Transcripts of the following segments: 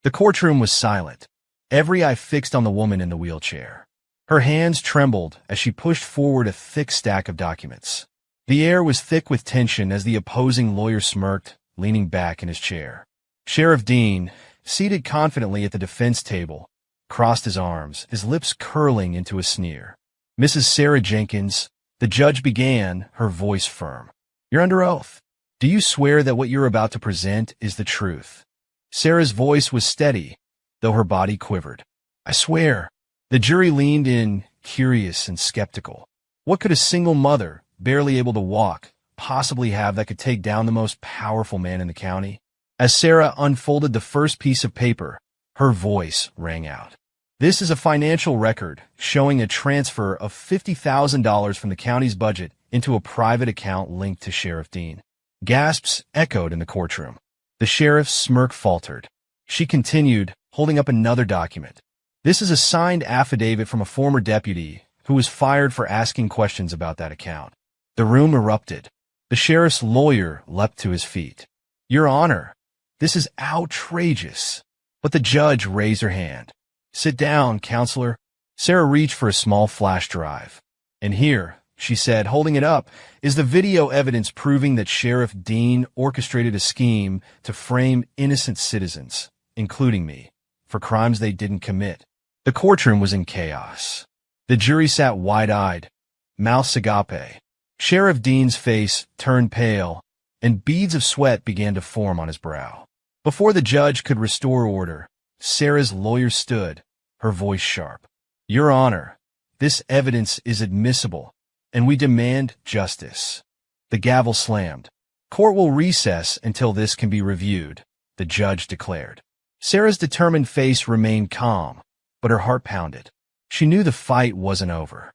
The courtroom was silent, every eye fixed on the woman in the wheelchair. Her hands trembled as she pushed forward a thick stack of documents. The air was thick with tension as the opposing lawyer smirked, leaning back in his chair. Sheriff Dean, seated confidently at the defense table, crossed his arms, his lips curling into a sneer. "Mrs. Sarah Jenkins," the judge began, her voice firm. "You're under oath. Do you swear that what you're about to present is the truth?" Sarah's voice was steady, though her body quivered. "I swear." The jury leaned in, curious and skeptical. What could a single mother, barely able to walk, possibly have that could take down the most powerful man in the county? As Sarah unfolded the first piece of paper, her voice rang out. "This is a financial record showing a transfer of $50,000 from the county's budget into a private account linked to Sheriff Dean." Gasps echoed in the courtroom. The sheriff's smirk faltered. She continued, holding up another document. "This is a signed affidavit from a former deputy who was fired for asking questions about that account." The room erupted. The sheriff's lawyer leapt to his feet. "Your Honor, this is outrageous." But the judge raised her hand. "Sit down, counselor." Sarah reached for a small flash drive. "And here," she said, holding it up, "is the video evidence proving that Sheriff Dean orchestrated a scheme to frame innocent citizens, including me, for crimes they didn't commit." The courtroom was in chaos. The jury sat wide-eyed, mouths agape. Sheriff Dean's face turned pale, and beads of sweat began to form on his brow. Before the judge could restore order, Sarah's lawyer stood, her voice sharp. "Your Honor, this evidence is admissible, and we demand justice." The gavel slammed. "Court will recess until this can be reviewed," the judge declared. Sarah's determined face remained calm, but her heart pounded. She knew the fight wasn't over.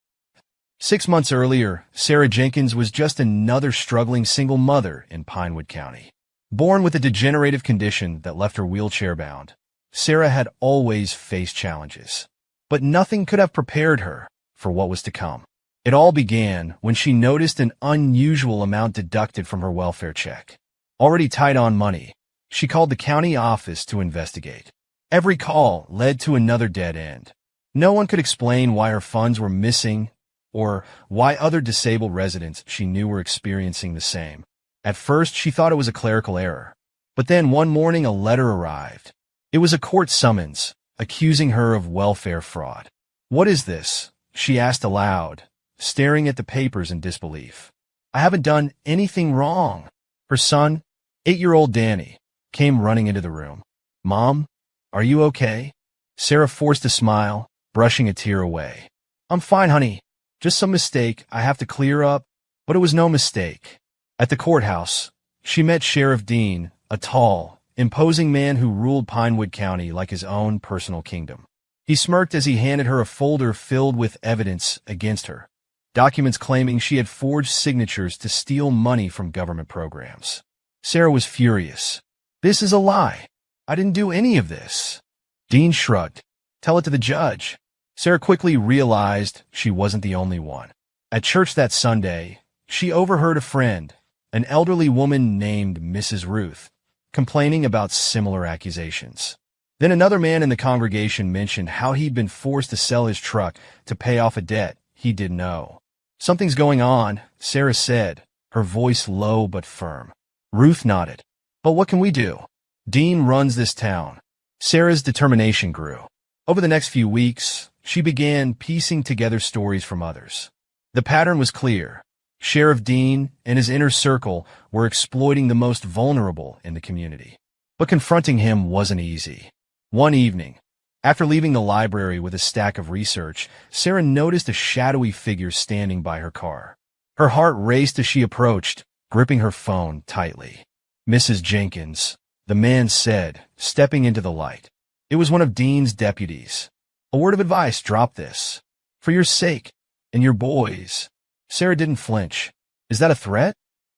6 months earlier, Sarah Jenkins was just another struggling single mother in Pinewood County. Born with a degenerative condition that left her wheelchair-bound, Sarah had always faced challenges. But nothing could have prepared her for what was to come. It all began when she noticed an unusual amount deducted from her welfare check. Already tight on money, she called the county office to investigate. Every call led to another dead end. No one could explain why her funds were missing or why other disabled residents she knew were experiencing the same. At first, she thought it was a clerical error. But then one morning a letter arrived. It was a court summons, accusing her of welfare fraud. "What is this?" she asked aloud, staring at the papers in disbelief. "I haven't done anything wrong." Her son, 8-year-old Danny, came running into the room. "Mom, are you okay?" Sarah forced a smile, brushing a tear away. "I'm fine, honey. Just some mistake I have to clear up." But it was no mistake. At the courthouse, she met Sheriff Dean, a tall, imposing man who ruled Pinewood County like his own personal kingdom. He smirked as he handed her a folder filled with evidence against her, documents claiming she had forged signatures to steal money from government programs. Sarah was furious. "This is a lie. I didn't do any of this." Dean shrugged. "Tell it to the judge." Sarah quickly realized she wasn't the only one. At church that Sunday, she overheard a friend, an elderly woman named Mrs. Ruth, complaining about similar accusations. Then another man in the congregation mentioned how he'd been forced to sell his truck to pay off a debt he didn't owe. "Something's going on," Sarah said, her voice low but firm. Ruth nodded. "But what can we do? Dean runs this town." Sarah's determination grew. Over the next few weeks, she began piecing together stories from others. The pattern was clear. Sheriff Dean and his inner circle were exploiting the most vulnerable in the community. But confronting him wasn't easy. One evening, after leaving the library with a stack of research, Sarah noticed a shadowy figure standing by her car. Her heart raced as she approached, gripping her phone tightly. "Mrs. Jenkins," the man said, stepping into the light. It was one of Dean's deputies. "A word of advice, drop this. For your sake, and your boys." Sarah didn't flinch. "Is that a threat?"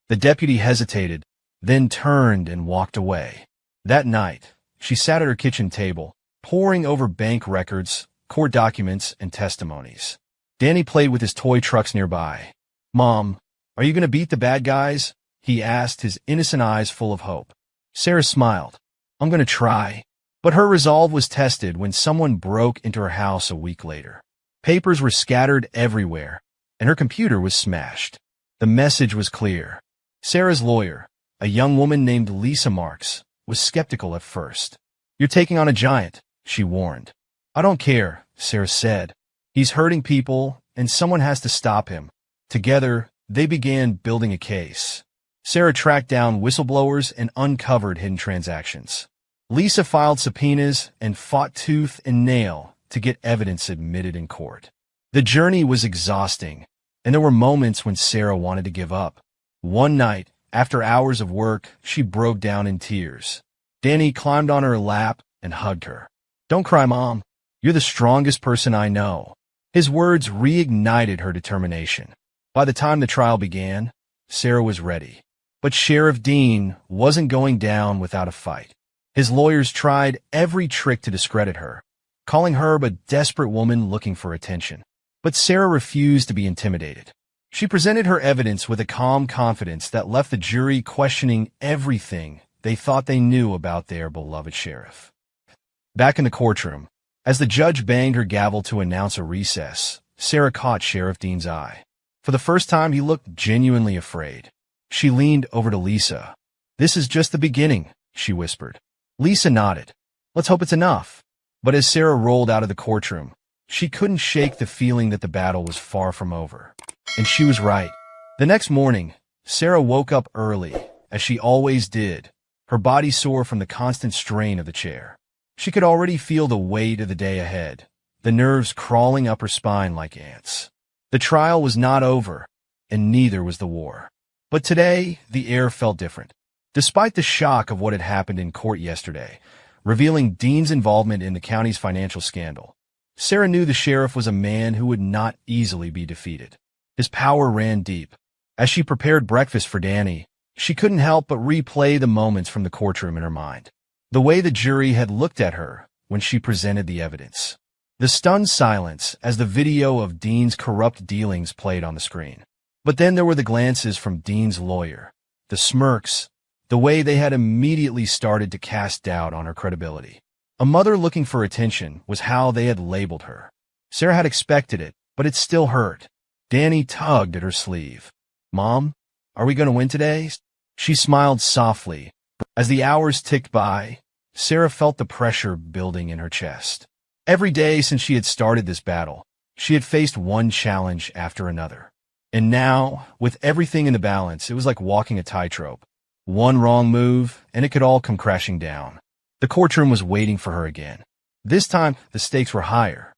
The deputy hesitated, then turned and walked away. That night, she sat at her kitchen table, poring over bank records, court documents, and testimonies. Danny played with his toy trucks nearby. "Mom, are you going to beat the bad guys?" he asked, his innocent eyes full of hope. Sarah smiled. "I'm going to try." But her resolve was tested when someone broke into her house a week later. Papers were scattered everywhere, and her computer was smashed. The message was clear. Sarah's lawyer, a young woman named Lisa Marks, was skeptical at first. "You're taking on a giant," she warned. "I don't care," Sarah said. "He's hurting people, and someone has to stop him." Together, they began building a case. Sarah tracked down whistleblowers and uncovered hidden transactions. Lisa filed subpoenas and fought tooth and nail to get evidence admitted in court. The journey was exhausting, and there were moments when Sarah wanted to give up. One night, after hours of work, she broke down in tears. Danny climbed on her lap and hugged her. "Don't cry, Mom. You're the strongest person I know." His words reignited her determination. By the time the trial began, Sarah was ready. But Sheriff Dean wasn't going down without a fight. His lawyers tried every trick to discredit her, calling her a desperate woman looking for attention. But Sarah refused to be intimidated. She presented her evidence with a calm confidence that left the jury questioning everything they thought they knew about their beloved sheriff. Back in the courtroom, as the judge banged her gavel to announce a recess, Sarah caught Sheriff Dean's eye. For the first time, he looked genuinely afraid. She leaned over to Lisa. "This is just the beginning," she whispered. Lisa nodded. "Let's hope it's enough." But as Sarah rolled out of the courtroom, she couldn't shake the feeling that the battle was far from over. And she was right. The next morning, Sarah woke up early, as she always did, her body sore from the constant strain of the chair. She could already feel the weight of the day ahead, the nerves crawling up her spine like ants. The trial was not over, and neither was the war. But today, the air felt different. Despite the shock of what had happened in court yesterday, revealing Dean's involvement in the county's financial scandal, Sarah knew the sheriff was a man who would not easily be defeated. His power ran deep. As she prepared breakfast for Danny, she couldn't help but replay the moments from the courtroom in her mind. The way the jury had looked at her when she presented the evidence. The stunned silence as the video of Dean's corrupt dealings played on the screen. But then there were the glances from Dean's lawyer, the smirks, the way they had immediately started to cast doubt on her credibility. A mother looking for attention was how they had labeled her. Sarah had expected it, but it still hurt. Danny tugged at her sleeve. "Mom, are we going to win today?" She smiled softly. As the hours ticked by, Sarah felt the pressure building in her chest. Every day since she had started this battle, she had faced one challenge after another. And now, with everything in the balance, it was like walking a tightrope. One wrong move, and it could all come crashing down. The courtroom was waiting for her again. This time, the stakes were higher.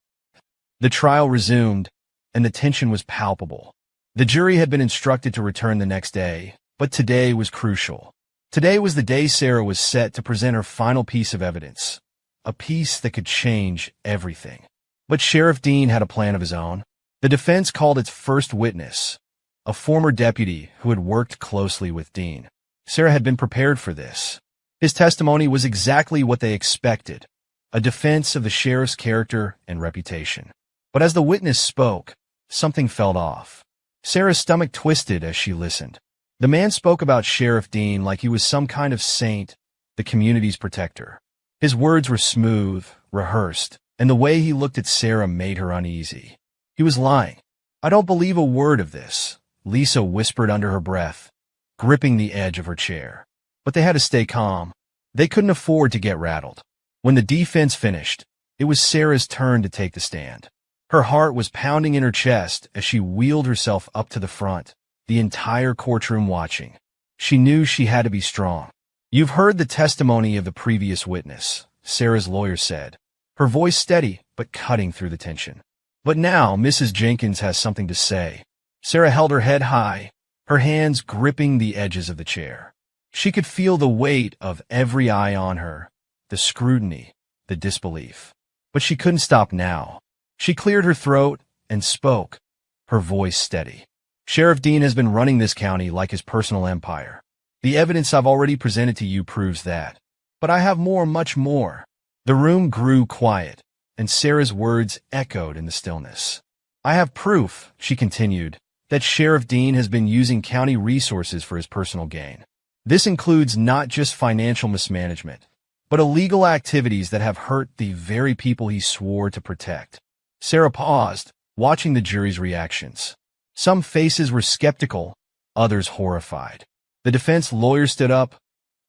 The trial resumed, and the tension was palpable. The jury had been instructed to return the next day, but today was crucial. Today was the day Sarah was set to present her final piece of evidence, a piece that could change everything. But Sheriff Dean had a plan of his own. The defense called its first witness, a former deputy who had worked closely with Dean. Sarah had been prepared for this. His testimony was exactly what they expected, a defense of the sheriff's character and reputation. But as the witness spoke, something felt off. Sarah's stomach twisted as she listened. The man spoke about Sheriff Dean like he was some kind of saint, the community's protector. His words were smooth, rehearsed, and the way he looked at Sarah made her uneasy. He was lying. "I don't believe a word of this," Lisa whispered under her breath, gripping the edge of her chair. But they had to stay calm. They couldn't afford to get rattled. When the defense finished, it was Sarah's turn to take the stand. Her heart was pounding in her chest as she wheeled herself up to the front, the entire courtroom watching. She knew she had to be strong. "You've heard the testimony of the previous witness," Sarah's lawyer said, her voice steady but cutting through the tension. "But now Mrs. Jenkins has something to say." Sarah held her head high, her hands gripping the edges of the chair. She could feel the weight of every eye on her, the scrutiny, the disbelief. But she couldn't stop now. She cleared her throat and spoke, her voice steady. "Sheriff Dean has been running this county like his personal empire. The evidence I've already presented to you proves that. But I have more, much more." The room grew quiet, and Sarah's words echoed in the stillness. "I have proof," she continued, "that Sheriff Dean has been using county resources for his personal gain. This includes not just financial mismanagement, but illegal activities that have hurt the very people he swore to protect. Sarah paused, watching the jury's reactions. Some faces were skeptical, others horrified. The defense lawyer stood up,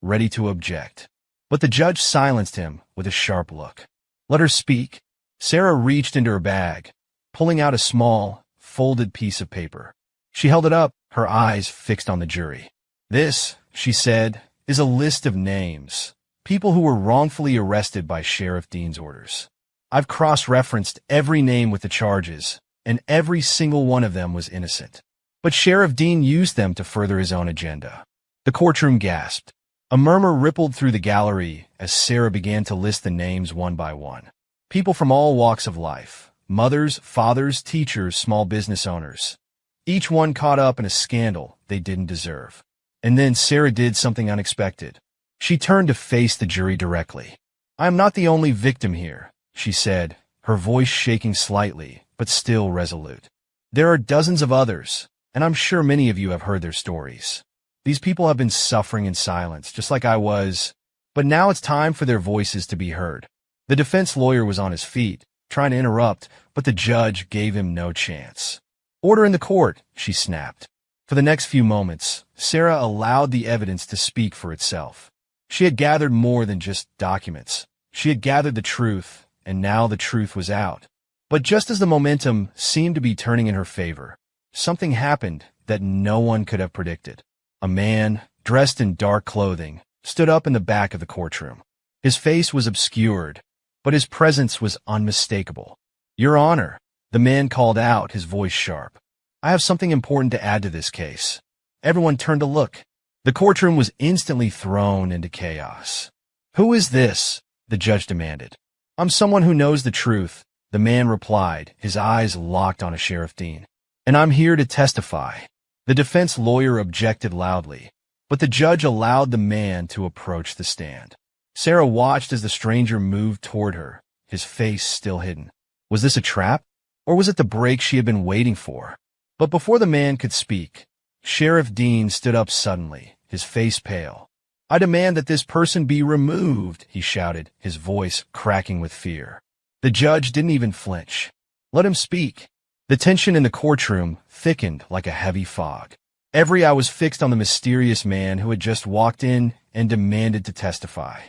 ready to object. But the judge silenced him with a sharp look. "Let her speak." Sarah reached into her bag, pulling out a small, folded piece of paper. She held it up, her eyes fixed on the jury. "This," she said, "is a list of names. People who were wrongfully arrested by Sheriff Dean's orders. I've cross-referenced every name with the charges, and every single one of them was innocent. But Sheriff Dean used them to further his own agenda." The courtroom gasped. A murmur rippled through the gallery as Sarah began to list the names one by one. People from all walks of life: mothers, fathers, teachers, small business owners. Each one caught up in a scandal they didn't deserve. And then Sarah did something unexpected. She turned to face the jury directly. "I am not the only victim here," she said, her voice shaking slightly, but still resolute. "There are dozens of others, and I'm sure many of you have heard their stories. These people have been suffering in silence, just like I was, but now it's time for their voices to be heard." The defense lawyer was on his feet, trying to interrupt, but the judge gave him no chance. "Order in the court," she snapped. For the next few moments, Sarah allowed the evidence to speak for itself. She had gathered more than just documents. She had gathered the truth, and now the truth was out. But just as the momentum seemed to be turning in her favor, something happened that no one could have predicted. A man, dressed in dark clothing, stood up in the back of the courtroom. His face was obscured, but his presence was unmistakable. "Your Honor," the man called out, his voice sharp. "I have something important to add to this case." Everyone turned to look. The courtroom was instantly thrown into chaos. "Who is this?" the judge demanded. "I'm someone who knows the truth," the man replied, his eyes locked on Sheriff Dean. "And I'm here to testify." The defense lawyer objected loudly, but the judge allowed the man to approach the stand. Sarah watched as the stranger moved toward her, his face still hidden. Was this a trap? Or was it the break she had been waiting for? But before the man could speak, Sheriff Dean stood up suddenly, his face pale. "I demand that this person be removed," he shouted, his voice cracking with fear. The judge didn't even flinch. "Let him speak." The tension in the courtroom thickened like a heavy fog. Every eye was fixed on the mysterious man who had just walked in and demanded to testify.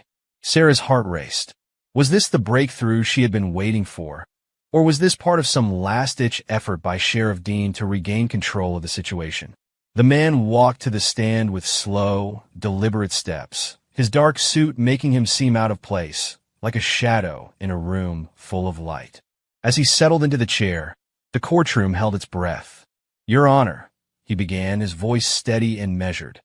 Sarah's heart raced. Was this the breakthrough she had been waiting for? Or was this part of some last-ditch effort by Sheriff Dean to regain control of the situation? The man walked to the stand with slow, deliberate steps, his dark suit making him seem out of place, like a shadow in a room full of light. As he settled into the chair, the courtroom held its breath. "Your Honor," he began, his voice steady and measured.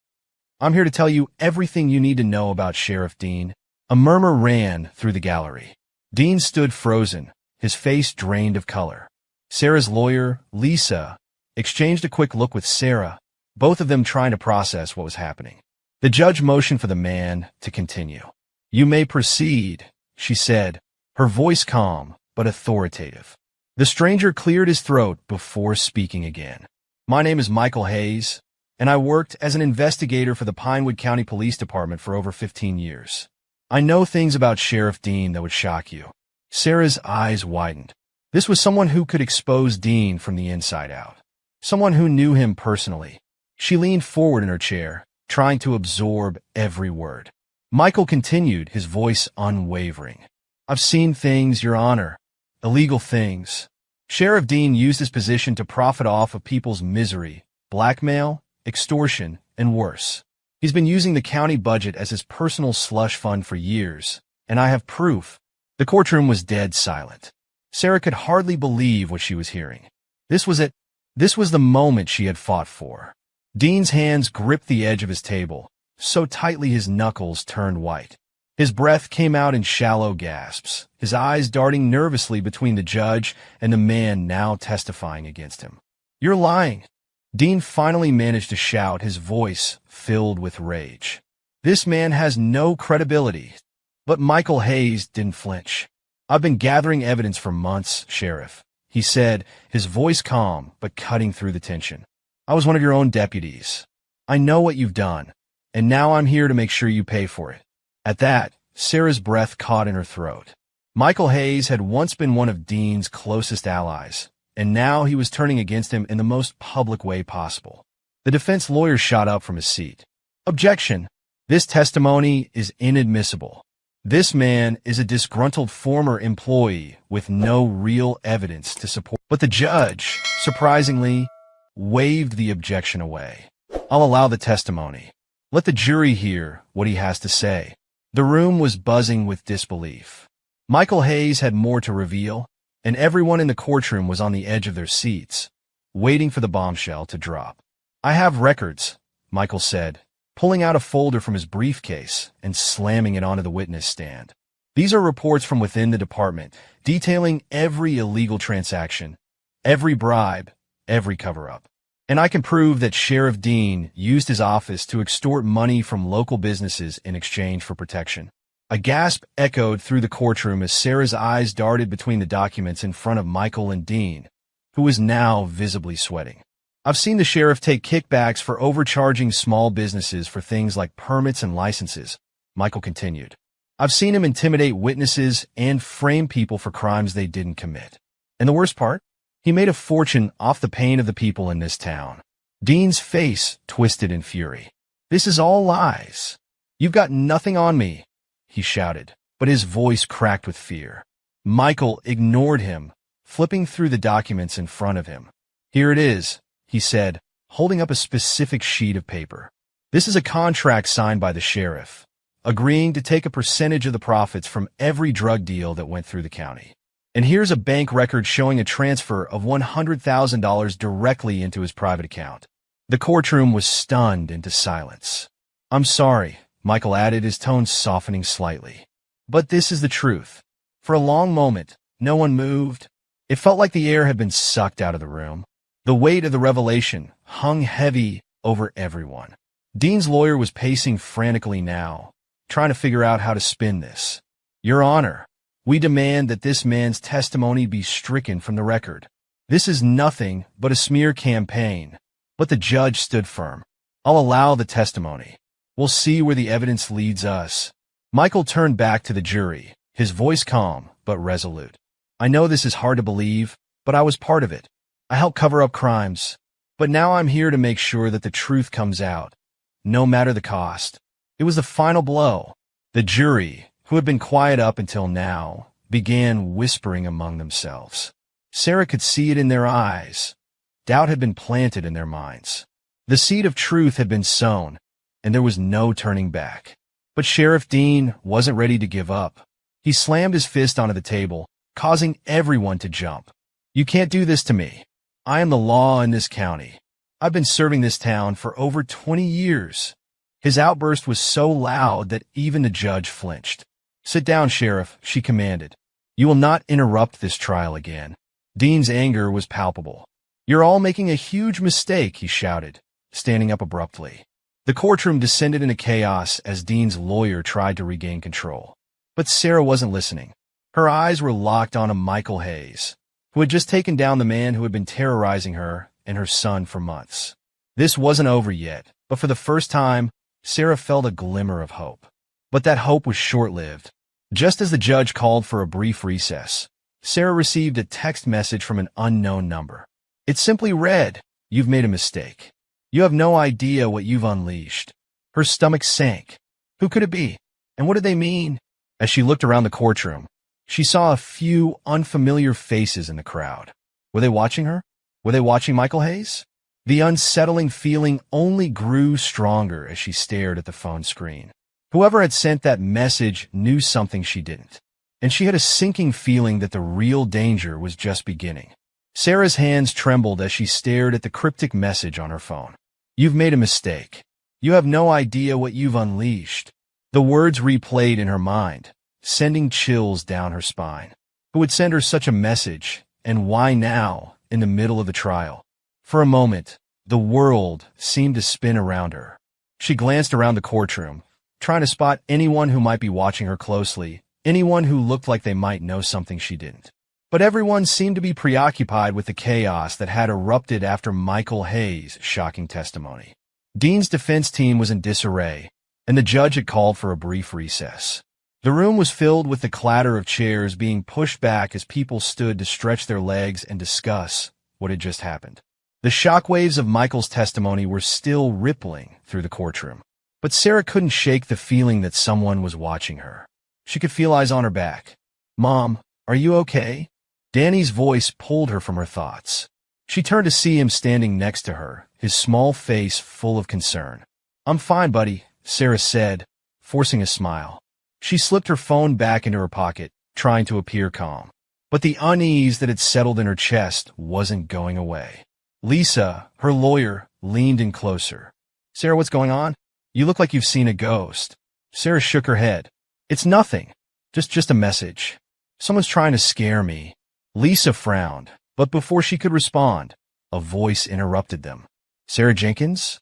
"I'm here to tell you everything you need to know about Sheriff Dean." A murmur ran through the gallery. Dean stood frozen, his face drained of color. Sarah's lawyer, Lisa, exchanged a quick look with Sarah, both of them trying to process what was happening. The judge motioned for the man to continue. "You may proceed," she said, her voice calm but authoritative. The stranger cleared his throat before speaking again. "My name is Michael Hayes, and I worked as an investigator for the Pinewood County Police Department for over 15 years. I know things about Sheriff Dean that would shock you." Sarah's eyes widened. This was someone who could expose Dean from the inside out. Someone who knew him personally. She leaned forward in her chair, trying to absorb every word. Michael continued, his voice unwavering. "I've seen things, Your Honor. Illegal things. Sheriff Dean used his position to profit off of people's misery, blackmail, extortion, and worse. He's been using the county budget as his personal slush fund for years, and I have proof." The courtroom was dead silent. Sarah could hardly believe what she was hearing. This was it. This was the moment she had fought for. Dean's hands gripped the edge of his table, so tightly his knuckles turned white. His breath came out in shallow gasps, his eyes darting nervously between the judge and the man now testifying against him. "You're lying." Dean finally managed to shout, his voice filled with rage. "This man has no credibility." But Michael Hayes didn't flinch. "I've been gathering evidence for months, Sheriff," he said, his voice calm but cutting through the tension. "I was one of your own deputies. I know what you've done, and now I'm here to make sure you pay for it." At that, Sarah's breath caught in her throat. Michael Hayes had once been one of Dean's closest allies, and now he was turning against him in the most public way possible. The defense lawyer shot up from his seat. Objection! This testimony is inadmissible. This man is a disgruntled former employee with no real evidence to support. But the judge, surprisingly, waved the objection away. I'll allow the testimony. Let the jury hear what he has to say. The room was buzzing with disbelief. Michael Hayes had more to reveal, and everyone in the courtroom was on the edge of their seats, waiting for the bombshell to drop. I have records, Michael said, pulling out a folder from his briefcase and slamming it onto the witness stand. These are reports from within the department, detailing every illegal transaction, every bribe, every cover-up. And I can prove that Sheriff Dean used his office to extort money from local businesses in exchange for protection. A gasp echoed through the courtroom as Sarah's eyes darted between the documents in front of Michael and Dean, who was now visibly sweating. I've seen the sheriff take kickbacks for overcharging small businesses for things like permits and licenses, Michael continued. I've seen him intimidate witnesses and frame people for crimes they didn't commit. And the worst part? He made a fortune off the pain of the people in this town. Dean's face twisted in fury. This is all lies. You've got nothing on me, he shouted, but his voice cracked with fear. Michael ignored him, flipping through the documents in front of him. Here it is, he said, holding up a specific sheet of paper. This is a contract signed by the sheriff, agreeing to take a percentage of the profits from every drug deal that went through the county. And here's a bank record showing a transfer of $100,000 directly into his private account. The courtroom was stunned into silence. I'm sorry, Michael added, his tone softening slightly. But this is the truth. For a long moment, no one moved. It felt like the air had been sucked out of the room. The weight of the revelation hung heavy over everyone. Dean's lawyer was pacing frantically now, trying to figure out how to spin this. Your Honor, we demand that this man's testimony be stricken from the record. This is nothing but a smear campaign. But the judge stood firm. I'll allow the testimony. We'll see where the evidence leads us. Michael turned back to the jury, his voice calm but resolute. I know this is hard to believe, but I was part of it. I helped cover up crimes. But now I'm here to make sure that the truth comes out, no matter the cost. It was the final blow. The jury, who had been quiet up until now, began whispering among themselves. Sarah could see it in their eyes. Doubt had been planted in their minds. The seed of truth had been sown, and there was no turning back. But Sheriff Dean wasn't ready to give up. He slammed his fist onto the table, causing everyone to jump. You can't do this to me. I am the law in this county. I've been serving this town for over 20 years. His outburst was so loud that even the judge flinched. Sit down, Sheriff, she commanded. You will not interrupt this trial again. Dean's anger was palpable. You're all making a huge mistake, he shouted, standing up abruptly. The courtroom descended into chaos as Dean's lawyer tried to regain control. But Sarah wasn't listening. Her eyes were locked on Michael Hayes, who had just taken down the man who had been terrorizing her and her son for months. This wasn't over yet, but for the first time, Sarah felt a glimmer of hope. But that hope was short-lived. Just as the judge called for a brief recess, Sarah received a text message from an unknown number. It simply read, "You've made a mistake. You have no idea what you've unleashed." Her stomach sank. Who could it be? And what did they mean? As she looked around the courtroom, she saw a few unfamiliar faces in the crowd. Were they watching her? Were they watching Michael Hayes? The unsettling feeling only grew stronger as she stared at the phone screen. Whoever had sent that message knew something she didn't, and she had a sinking feeling that the real danger was just beginning. Sarah's hands trembled as she stared at the cryptic message on her phone. You've made a mistake. You have no idea what you've unleashed. The words replayed in her mind, sending chills down her spine. Who would send her such a message, and why now, in the middle of the trial? For a moment, the world seemed to spin around her. She glanced around the courtroom, trying to spot anyone who might be watching her closely, anyone who looked like they might know something she didn't. But everyone seemed to be preoccupied with the chaos that had erupted after Michael Hayes' shocking testimony. Dean's defense team was in disarray, and the judge had called for a brief recess. The room was filled with the clatter of chairs being pushed back as people stood to stretch their legs and discuss what had just happened. The shockwaves of Michael's testimony were still rippling through the courtroom. But Sarah couldn't shake the feeling that someone was watching her. She could feel eyes on her back. "Mom, are you okay?" Danny's voice pulled her from her thoughts. She turned to see him standing next to her, his small face full of concern. "I'm fine, buddy," Sarah said, forcing a smile. She slipped her phone back into her pocket, trying to appear calm. But the unease that had settled in her chest wasn't going away. Lisa, her lawyer, leaned in closer. "Sarah, what's going on? You look like you've seen a ghost." Sarah shook her head. "It's nothing. Just a message. Someone's trying to scare me." Lisa frowned, but before she could respond, a voice interrupted them. "Sarah Jenkins?"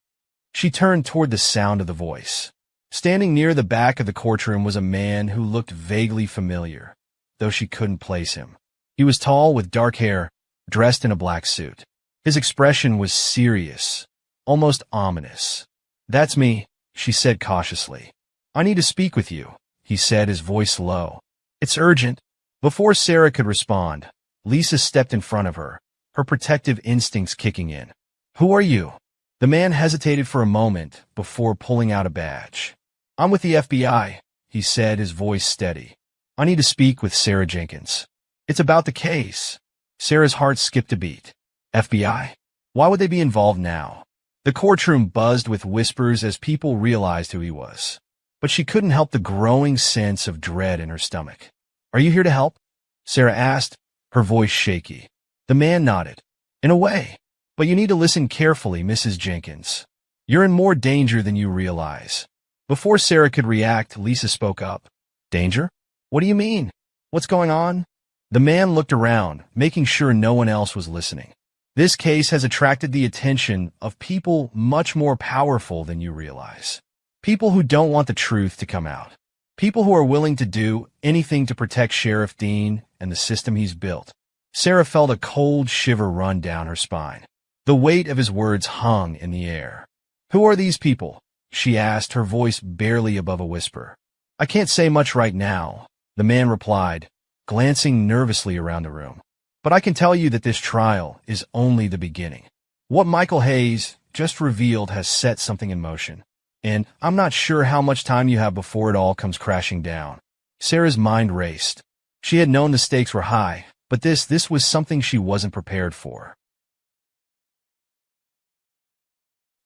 She turned toward the sound of the voice. Standing near the back of the courtroom was a man who looked vaguely familiar, though she couldn't place him. He was tall with dark hair, dressed in a black suit. His expression was serious, almost ominous. "That's me," she said cautiously. "I need to speak with you," he said, his voice low. "It's urgent." Before Sarah could respond, Lisa stepped in front of her, her protective instincts kicking in. "Who are you?" The man hesitated for a moment before pulling out a badge. "I'm with the FBI," he said, his voice steady. "I need to speak with Sarah Jenkins. It's about the case." Sarah's heart skipped a beat. FBI? Why would they be involved now? The courtroom buzzed with whispers as people realized who he was. But she couldn't help the growing sense of dread in her stomach. "Are you here to help?" Sarah asked, her voice shaky. The man nodded. "In a way. But you need to listen carefully, Mrs. Jenkins. You're in more danger than you realize." Before Sarah could react, Lisa spoke up. "Danger? What do you mean? What's going on?" The man looked around, making sure no one else was listening. "This case has attracted the attention of people much more powerful than you realize. People who don't want the truth to come out. People who are willing to do anything to protect Sheriff Dean and the system he's built." Sarah felt a cold shiver run down her spine. The weight of his words hung in the air. "Who are these people?" she asked, her voice barely above a whisper. "I can't say much right now," the man replied, glancing nervously around the room. "But I can tell you that this trial is only the beginning. What Michael Hayes just revealed has set something in motion. And I'm not sure how much time you have before it all comes crashing down." Sarah's mind raced. She had known the stakes were high, but this was something she wasn't prepared for.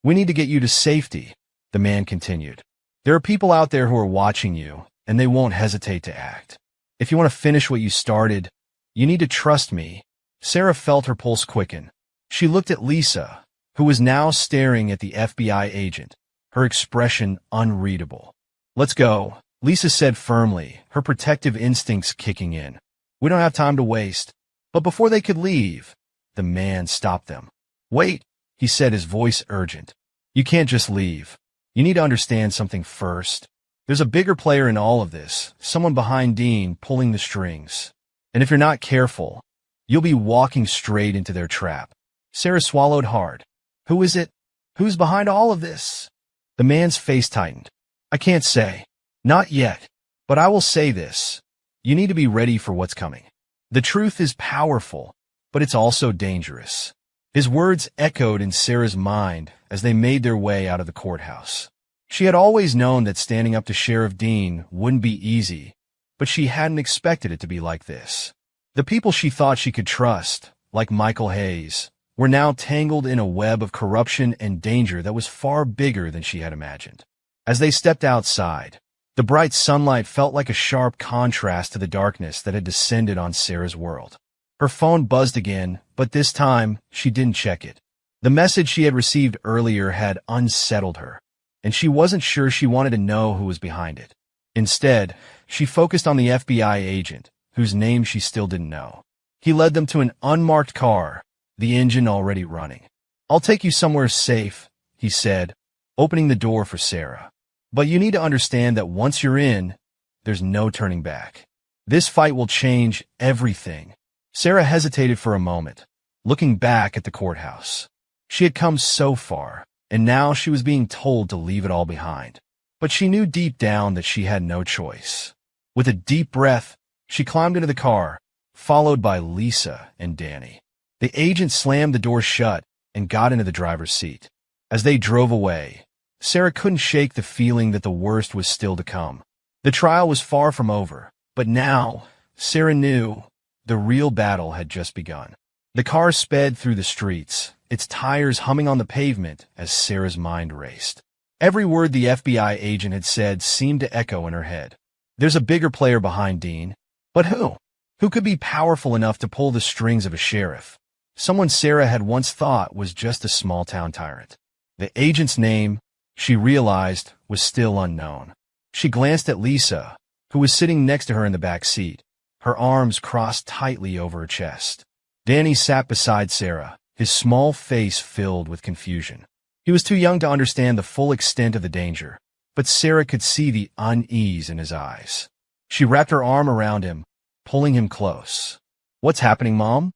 "We need to get you to safety," the man continued. "There are people out there who are watching you, and they won't hesitate to act. If you want to finish what you started, you need to trust me." Sarah felt her pulse quicken. She looked at Lisa, who was now staring at the FBI agent, her expression unreadable. "Let's go," Lisa said firmly, her protective instincts kicking in. "We don't have time to waste." But before they could leave, the man stopped them. "Wait," he said, his voice urgent. "You can't just leave. You need to understand something first. There's a bigger player in all of this, someone behind Dean pulling the strings. And if you're not careful, you'll be walking straight into their trap." Sarah swallowed hard. "Who is it? Who's behind all of this?" The man's face tightened. "I can't say. Not yet. But I will say this. You need to be ready for what's coming. The truth is powerful, but it's also dangerous." His words echoed in Sarah's mind as they made their way out of the courthouse. She had always known that standing up to Sheriff Dean wouldn't be easy, but she hadn't expected it to be like this. The people she thought she could trust, like Michael Hayes, were now tangled in a web of corruption and danger that was far bigger than she had imagined. As they stepped outside, the bright sunlight felt like a sharp contrast to the darkness that had descended on Sarah's world. Her phone buzzed again, but this time she didn't check it. The message she had received earlier had unsettled her, and she wasn't sure she wanted to know who was behind it. Instead, she focused on the FBI agent, whose name she still didn't know. He led them to an unmarked car, the engine already running. "I'll take you somewhere safe," he said, opening the door for Sarah. "But you need to understand that once you're in, there's no turning back. This fight will change everything." Sarah hesitated for a moment, looking back at the courthouse. She had come so far, and now she was being told to leave it all behind. But she knew deep down that she had no choice. With a deep breath, she climbed into the car, followed by Lisa and Danny. The agent slammed the door shut and got into the driver's seat. As they drove away, Sarah couldn't shake the feeling that the worst was still to come. The trial was far from over, but now, Sarah knew the real battle had just begun. The car sped through the streets, its tires humming on the pavement as Sarah's mind raced. Every word the FBI agent had said seemed to echo in her head. There's a bigger player behind Dean. But who? Who could be powerful enough to pull the strings of a sheriff? Someone Sarah had once thought was just a small-town tyrant. The agent's name, she realized, was still unknown. She glanced at Lisa, who was sitting next to her in the back seat, her arms crossed tightly over her chest. Danny sat beside Sarah, his small face filled with confusion. He was too young to understand the full extent of the danger, but Sarah could see the unease in his eyes. She wrapped her arm around him, pulling him close. "What's happening, Mom?"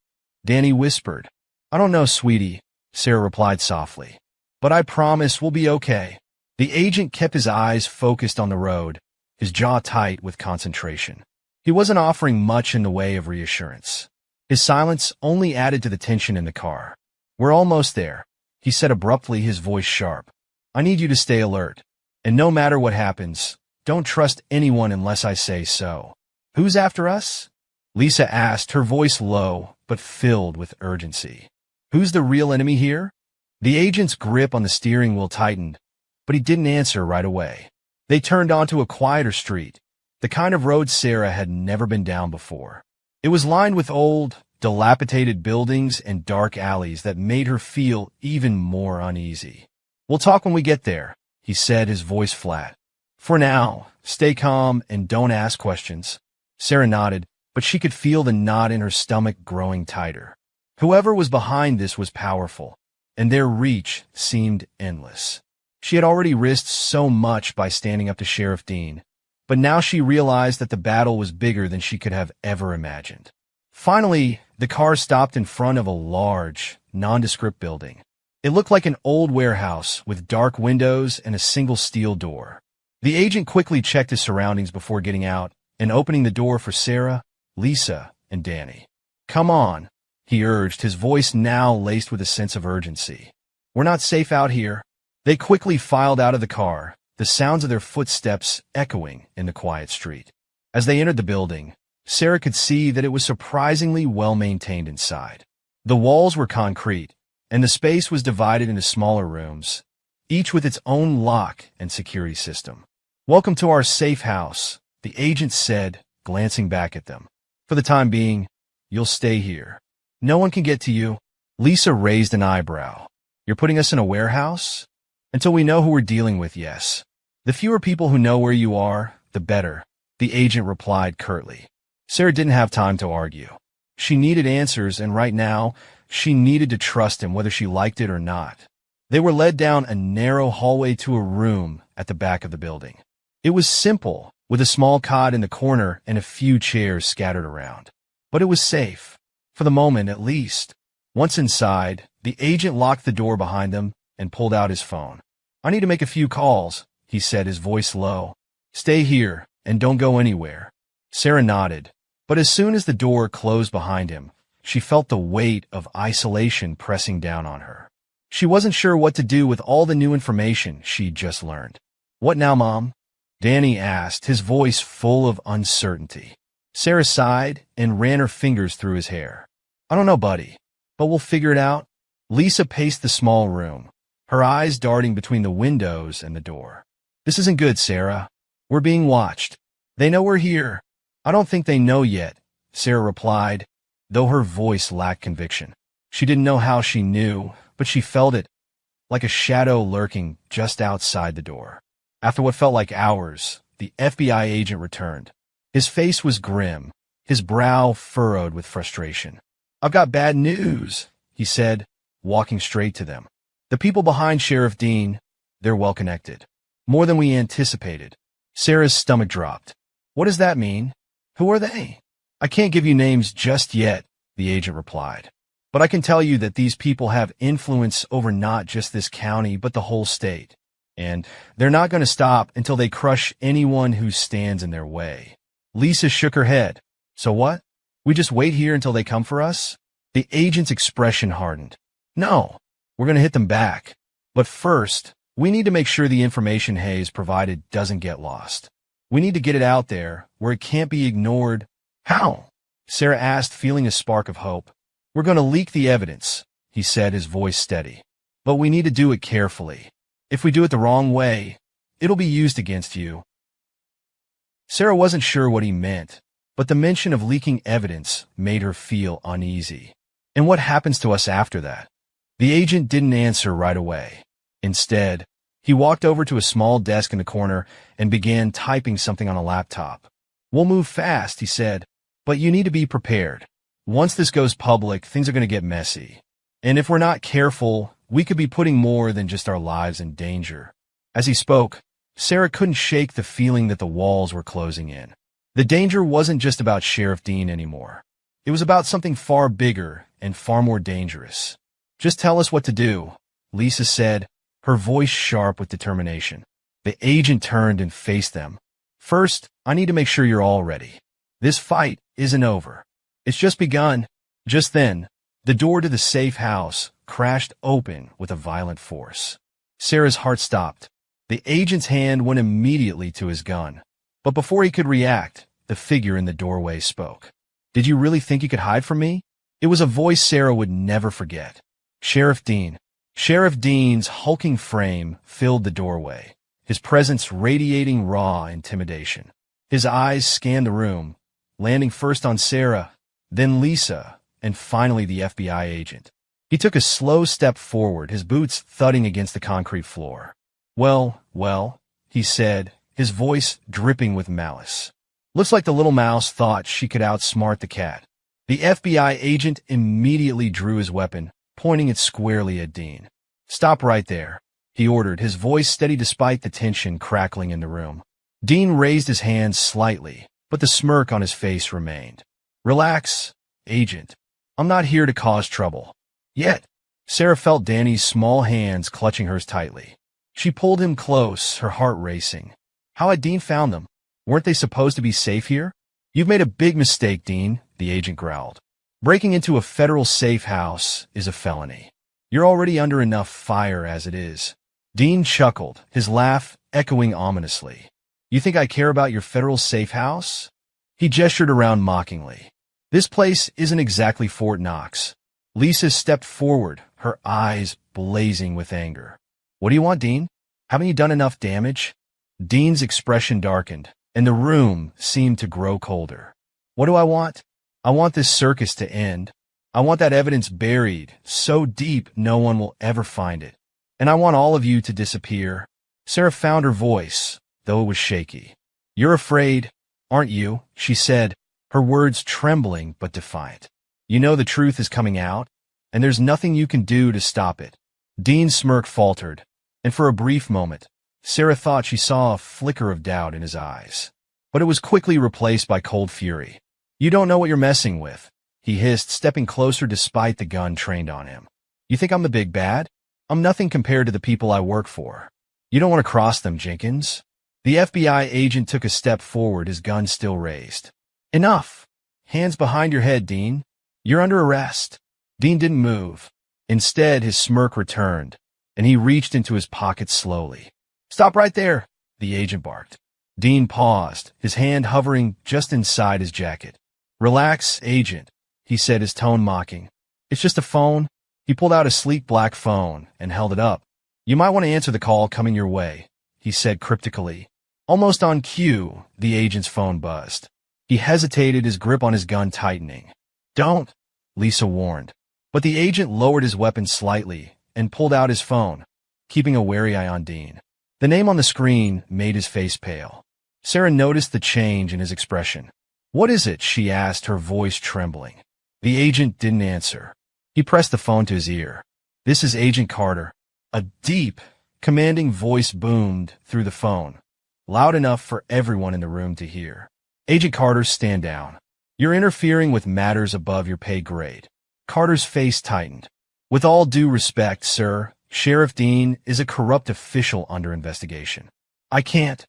Danny whispered. "I don't know, sweetie," Sarah replied softly. "But I promise we'll be okay." The agent kept his eyes focused on the road, his jaw tight with concentration. He wasn't offering much in the way of reassurance. His silence only added to the tension in the car. "We're almost there," he said abruptly, his voice sharp. "I need you to stay alert. And no matter what happens, don't trust anyone unless I say so." "Who's after us?" Lisa asked, her voice low but filled with urgency. "Who's the real enemy here?" The agent's grip on the steering wheel tightened, but he didn't answer right away. They turned onto a quieter street, the kind of road Sarah had never been down before. It was lined with old, dilapidated buildings and dark alleys that made her feel even more uneasy. "We'll talk when we get there," he said, his voice flat. "For now, stay calm and don't ask questions." Sarah nodded, but she could feel the knot in her stomach growing tighter. Whoever was behind this was powerful, and their reach seemed endless. She had already risked so much by standing up to Sheriff Dean, but now she realized that the battle was bigger than she could have ever imagined. Finally, the car stopped in front of a large, nondescript building. It looked like an old warehouse with dark windows and a single steel door. The agent quickly checked his surroundings before getting out and opening the door for Sarah, Lisa, and Danny. "Come on," he urged, his voice now laced with a sense of urgency. "We're not safe out here." They quickly filed out of the car, the sounds of their footsteps echoing in the quiet street. As they entered the building, Sarah could see that it was surprisingly well-maintained inside. The walls were concrete, and the space was divided into smaller rooms, each with its own lock and security system. "Welcome to our safe house," the agent said, glancing back at them. "For the time being, you'll stay here. No one can get to you." Lisa raised an eyebrow. "You're putting us in a warehouse?" "Until we know who we're dealing with, yes. The fewer people who know where you are, the better," the agent replied curtly. Sarah didn't have time to argue. She needed answers, and right now, she needed to trust him whether she liked it or not. They were led down a narrow hallway to a room at the back of the building. It was simple, with a small cot in the corner and a few chairs scattered around. But it was safe, for the moment at least. Once inside, the agent locked the door behind them and pulled out his phone. "I need to make a few calls," he said, his voice low. "Stay here and don't go anywhere." Sarah nodded, but as soon as the door closed behind him, she felt the weight of isolation pressing down on her. She wasn't sure what to do with all the new information she'd just learned. "What now, Mom?" Danny asked, his voice full of uncertainty. Sarah sighed and ran her fingers through his hair. "I don't know, buddy, but we'll figure it out." Lisa paced the small room, her eyes darting between the windows and the door. "This isn't good, Sarah. We're being watched. They know we're here." "I don't think they know yet," Sarah replied, though her voice lacked conviction. She didn't know how she knew, but she felt it, like a shadow lurking just outside the door. After what felt like hours, the FBI agent returned. His face was grim, his brow furrowed with frustration. "I've got bad news," he said, walking straight to them. "The people behind Sheriff Dean, they're well connected. More than we anticipated." Sarah's stomach dropped. "What does that mean? Who are they?" "I can't give you names just yet," the agent replied. "But I can tell you that these people have influence over not just this county, but the whole state. And they're not going to stop until they crush anyone who stands in their way." Lisa shook her head. So what? We just wait here until they come for us? The agent's expression hardened. No, we're going to hit them back. But first, we need to make sure the information Hayes provided doesn't get lost. We need to get it out there where it can't be ignored. How? Sarah asked, feeling a spark of hope. We're going to leak the evidence, he said, his voice steady. But we need to do it carefully. If we do it the wrong way, it'll be used against you. Sarah wasn't sure what he meant, but the mention of leaking evidence made her feel uneasy. And what happens to us after that? The agent didn't answer right away. Instead, he walked over to a small desk in the corner and began typing something on a laptop. We'll move fast, he said, but you need to be prepared. Once this goes public, things are going to get messy. And if we're not careful, we could be putting more than just our lives in danger. As he spoke, Sarah couldn't shake the feeling that the walls were closing in. The danger wasn't just about Sheriff Dean anymore. It was about something far bigger and far more dangerous. Just tell us what to do, Lisa said, her voice sharp with determination. The agent turned and faced them. First, I need to make sure you're all ready. This fight isn't over. It's just begun. Just then, the door to the safe house crashed open with a violent force. Sarah's heart stopped. The agent's hand went immediately to his gun. But before he could react, the figure in the doorway spoke. Did you really think you could hide from me? It was a voice Sarah would never forget. Sheriff Dean. Sheriff Dean's hulking frame filled the doorway, his presence radiating raw intimidation. His eyes scanned the room, landing first on Sarah, then Lisa, and finally the FBI agent. He took a slow step forward, his boots thudding against the concrete floor. Well, he said, his voice dripping with malice. Looks like the little mouse thought she could outsmart the cat. The FBI agent immediately drew his weapon, pointing it squarely at Dean. Stop right there, he ordered, his voice steady despite the tension crackling in the room. Dean raised his hands slightly, but the smirk on his face remained. Relax, agent. I'm not here to cause trouble. Yet. Sarah felt Danny's small hands clutching hers tightly. She pulled him close, her heart racing. How had Dean found them? Weren't they supposed to be safe here? You've made a big mistake, Dean, the agent growled. Breaking into a federal safe house is a felony. You're already under enough fire as it is. Dean chuckled, his laugh echoing ominously. You think I care about your federal safe house? He gestured around mockingly. This place isn't exactly Fort Knox. Lisa stepped forward, her eyes blazing with anger. What do you want, Dean? Haven't you done enough damage? Dean's expression darkened, and the room seemed to grow colder. What do I want? I want this circus to end. I want that evidence buried so deep no one will ever find it. And I want all of you to disappear. Sarah found her voice, though it was shaky. You're afraid, aren't you? She said, her words trembling but defiant. You know the truth is coming out, and there's nothing you can do to stop it. Dean's smirk faltered, and for a brief moment, Sarah thought she saw a flicker of doubt in his eyes. But it was quickly replaced by cold fury. You don't know what you're messing with, he hissed, stepping closer despite the gun trained on him. You think I'm the big bad? I'm nothing compared to the people I work for. You don't want to cross them, Jenkins. The FBI agent took a step forward, his gun still raised. Enough! Hands behind your head, Dean. You're under arrest. Dean didn't move. Instead, his smirk returned, and he reached into his pocket slowly. Stop right there, the agent barked. Dean paused, his hand hovering just inside his jacket. Relax, agent, he said, his tone mocking. It's just a phone. He pulled out a sleek black phone and held it up. You might want to answer the call coming your way, he said cryptically. Almost on cue, the agent's phone buzzed. He hesitated, his grip on his gun tightening. Don't, Lisa warned. But the agent lowered his weapon slightly and pulled out his phone, keeping a wary eye on Dean. The name on the screen made his face pale. Sarah noticed the change in his expression. What is it? She asked, her voice trembling. The agent didn't answer. He pressed the phone to his ear. This is Agent Carter. A deep, commanding voice boomed through the phone, loud enough for everyone in the room to hear. Agent Carter, stand down. You're interfering with matters above your pay grade. Carter's face tightened. With all due respect, sir, Sheriff Dean is a corrupt official under investigation. I can't.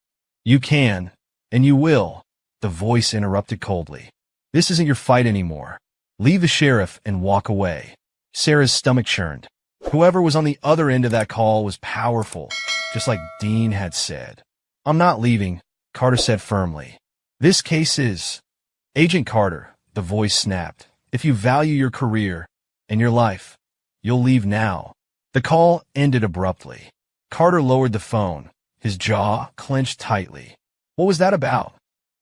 You can, and you will, The voice interrupted coldly. This isn't your fight anymore. Leave the sheriff and walk away. Sarah's stomach churned. Whoever was on the other end of that call was powerful, just like Dean had said. I'm not leaving, Carter said firmly. This case is... Agent Carter, the voice snapped. If you value your career and your life, you'll leave now. The call ended abruptly. Carter lowered the phone, his jaw clenched tightly. What was that about?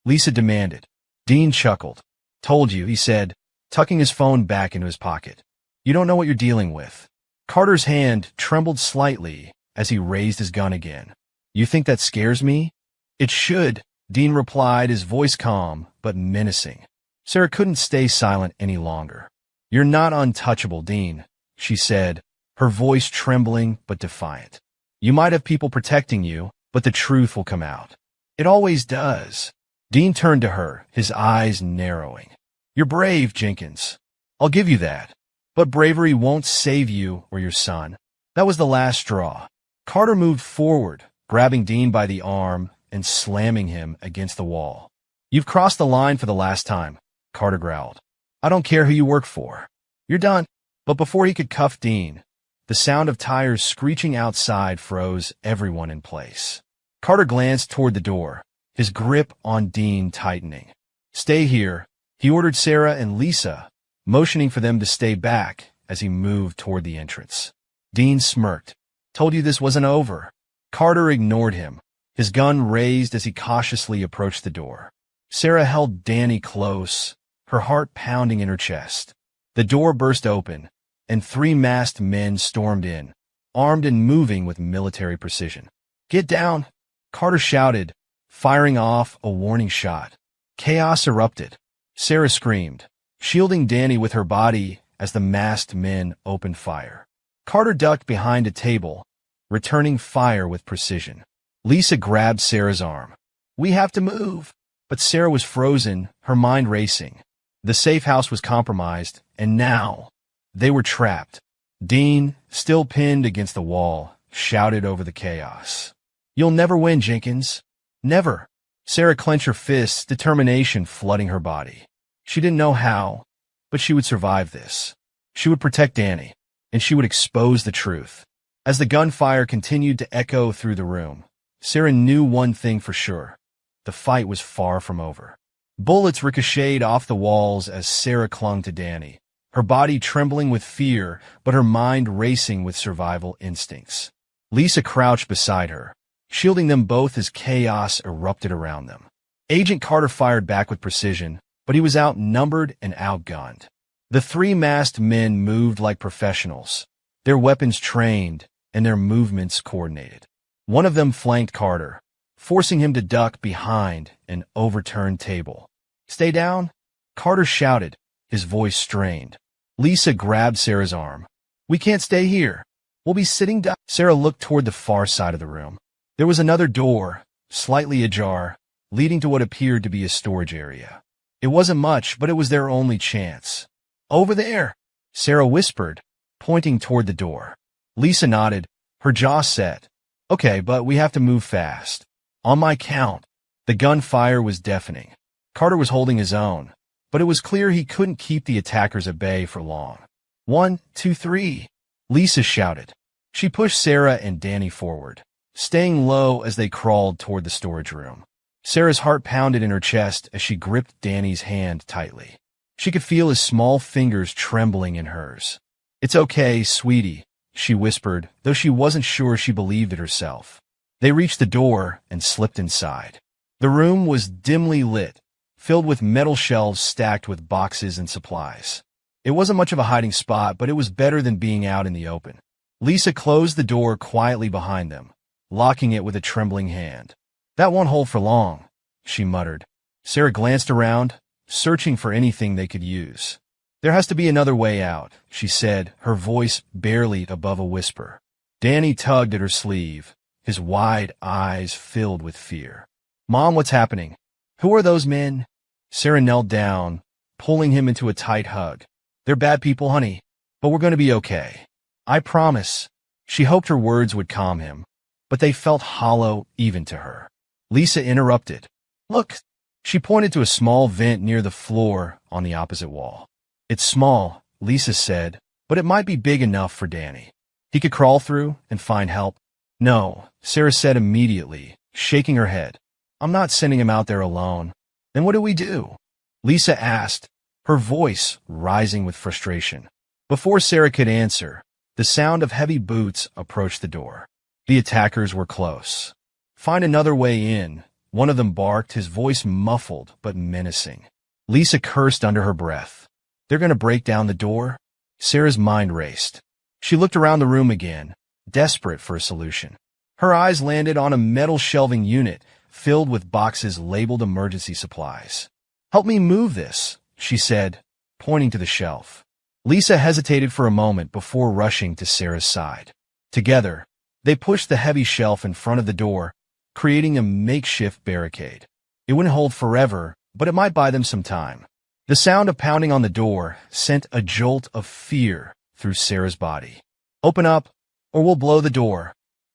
Lisa demanded. Dean chuckled. Told you, he said, tucking his phone back into his pocket. You don't know what you're dealing with. Carter's hand trembled slightly as he raised his gun again. You think that scares me? It should, Dean replied, his voice calm but menacing. Sarah couldn't stay silent any longer. You're not untouchable, Dean, she said, her voice trembling but defiant. You might have people protecting you, but the truth will come out. It always does. Dean turned to her, his eyes narrowing. You're brave, Jenkins. I'll give you that. But bravery won't save you or your son. That was the last straw. Carter moved forward, grabbing Dean by the arm and slamming him against the wall. You've crossed the line for the last time, Carter growled. I don't care who you work for. You're done. But before he could cuff Dean, the sound of tires screeching outside froze everyone in place. Carter glanced toward the door, his grip on Dean tightening. Stay here, he ordered Sarah and Lisa, motioning for them to stay back as he moved toward the entrance. Dean smirked. Told you this wasn't over. Carter ignored him, his gun raised as he cautiously approached the door. Sarah held Danny close, her heart pounding in her chest. The door burst open, and 3 masked men stormed in, armed and moving with military precision. Get down, Carter shouted, firing off a warning shot. Chaos erupted. Sarah screamed, shielding Danny with her body as the masked men opened fire. Carter ducked behind a table, returning fire with precision. Lisa grabbed Sarah's arm. We have to move. But Sarah was frozen, her mind racing. The safe house was compromised, and now they were trapped. Dean, still pinned against the wall, shouted over the chaos. You'll never win, Jenkins. Never. Sarah clenched her fists, determination flooding her body. She didn't know how, but she would survive this. She would protect Danny, and she would expose the truth. As the gunfire continued to echo through the room, Sarah knew one thing for sure. The fight was far from over. Bullets ricocheted off the walls as Sarah clung to Danny, her body trembling with fear, but her mind racing with survival instincts. Lisa crouched beside her, shielding them both as chaos erupted around them. Agent Carter fired back with precision, but he was outnumbered and outgunned. The 3 masked men moved like professionals, their weapons trained and their movements coordinated. One of them flanked Carter, forcing him to duck behind an overturned table. Stay down, Carter shouted, his voice strained. Lisa grabbed Sarah's arm. We can't stay here. We'll be sitting down. Sarah looked toward the far side of the room. There was another door, slightly ajar, leading to what appeared to be a storage area. It wasn't much, but it was their only chance. Over there, Sarah whispered, pointing toward the door. Lisa nodded, her jaw set. Okay, but we have to move fast. On my count. The gunfire was deafening. Carter was holding his own, but it was clear he couldn't keep the attackers at bay for long. 1, 2, 3, Lisa shouted. She pushed Sarah and Danny forward, staying low as they crawled toward the storage room. Sarah's heart pounded in her chest as she gripped Danny's hand tightly. She could feel his small fingers trembling in hers. It's okay, sweetie, she whispered, though she wasn't sure she believed it herself. They reached the door and slipped inside. The room was dimly lit, filled with metal shelves stacked with boxes and supplies. It wasn't much of a hiding spot, but it was better than being out in the open. Lisa closed the door quietly behind them, locking it with a trembling hand. That won't hold for long, she muttered. Sarah glanced around, searching for anything they could use. There has to be another way out, she said, her voice barely above a whisper. Danny tugged at her sleeve, his wide eyes filled with fear. Mom, what's happening? Who are those men? Sarah knelt down, pulling him into a tight hug. They're bad people, honey, but we're going to be okay. I promise. She hoped her words would calm him, but they felt hollow even to her. Lisa interrupted. Look, She pointed to a small vent near the floor on the opposite wall. It's small, Lisa said, but it might be big enough for Danny. He could crawl through and find help. No, Sarah said immediately, shaking her head. I'm not sending him out there alone. Then what do we do? Lisa asked, her voice rising with frustration. Before Sarah could answer, the sound of heavy boots approached the door. The attackers were close. Find another way in, one of them barked, his voice muffled but menacing. Lisa cursed under her breath. They're going to break down the door? Sarah's mind raced. She looked around the room again, desperate for a solution. Her eyes landed on a metal shelving unit filled with boxes labeled emergency supplies. Help me move this, she said, pointing to the shelf. Lisa hesitated for a moment before rushing to Sarah's side. Together, they pushed the heavy shelf in front of the door, creating a makeshift barricade. It wouldn't hold forever, but it might buy them some time. The sound of pounding on the door sent a jolt of fear through Sarah's body. Open up, or we'll blow the door,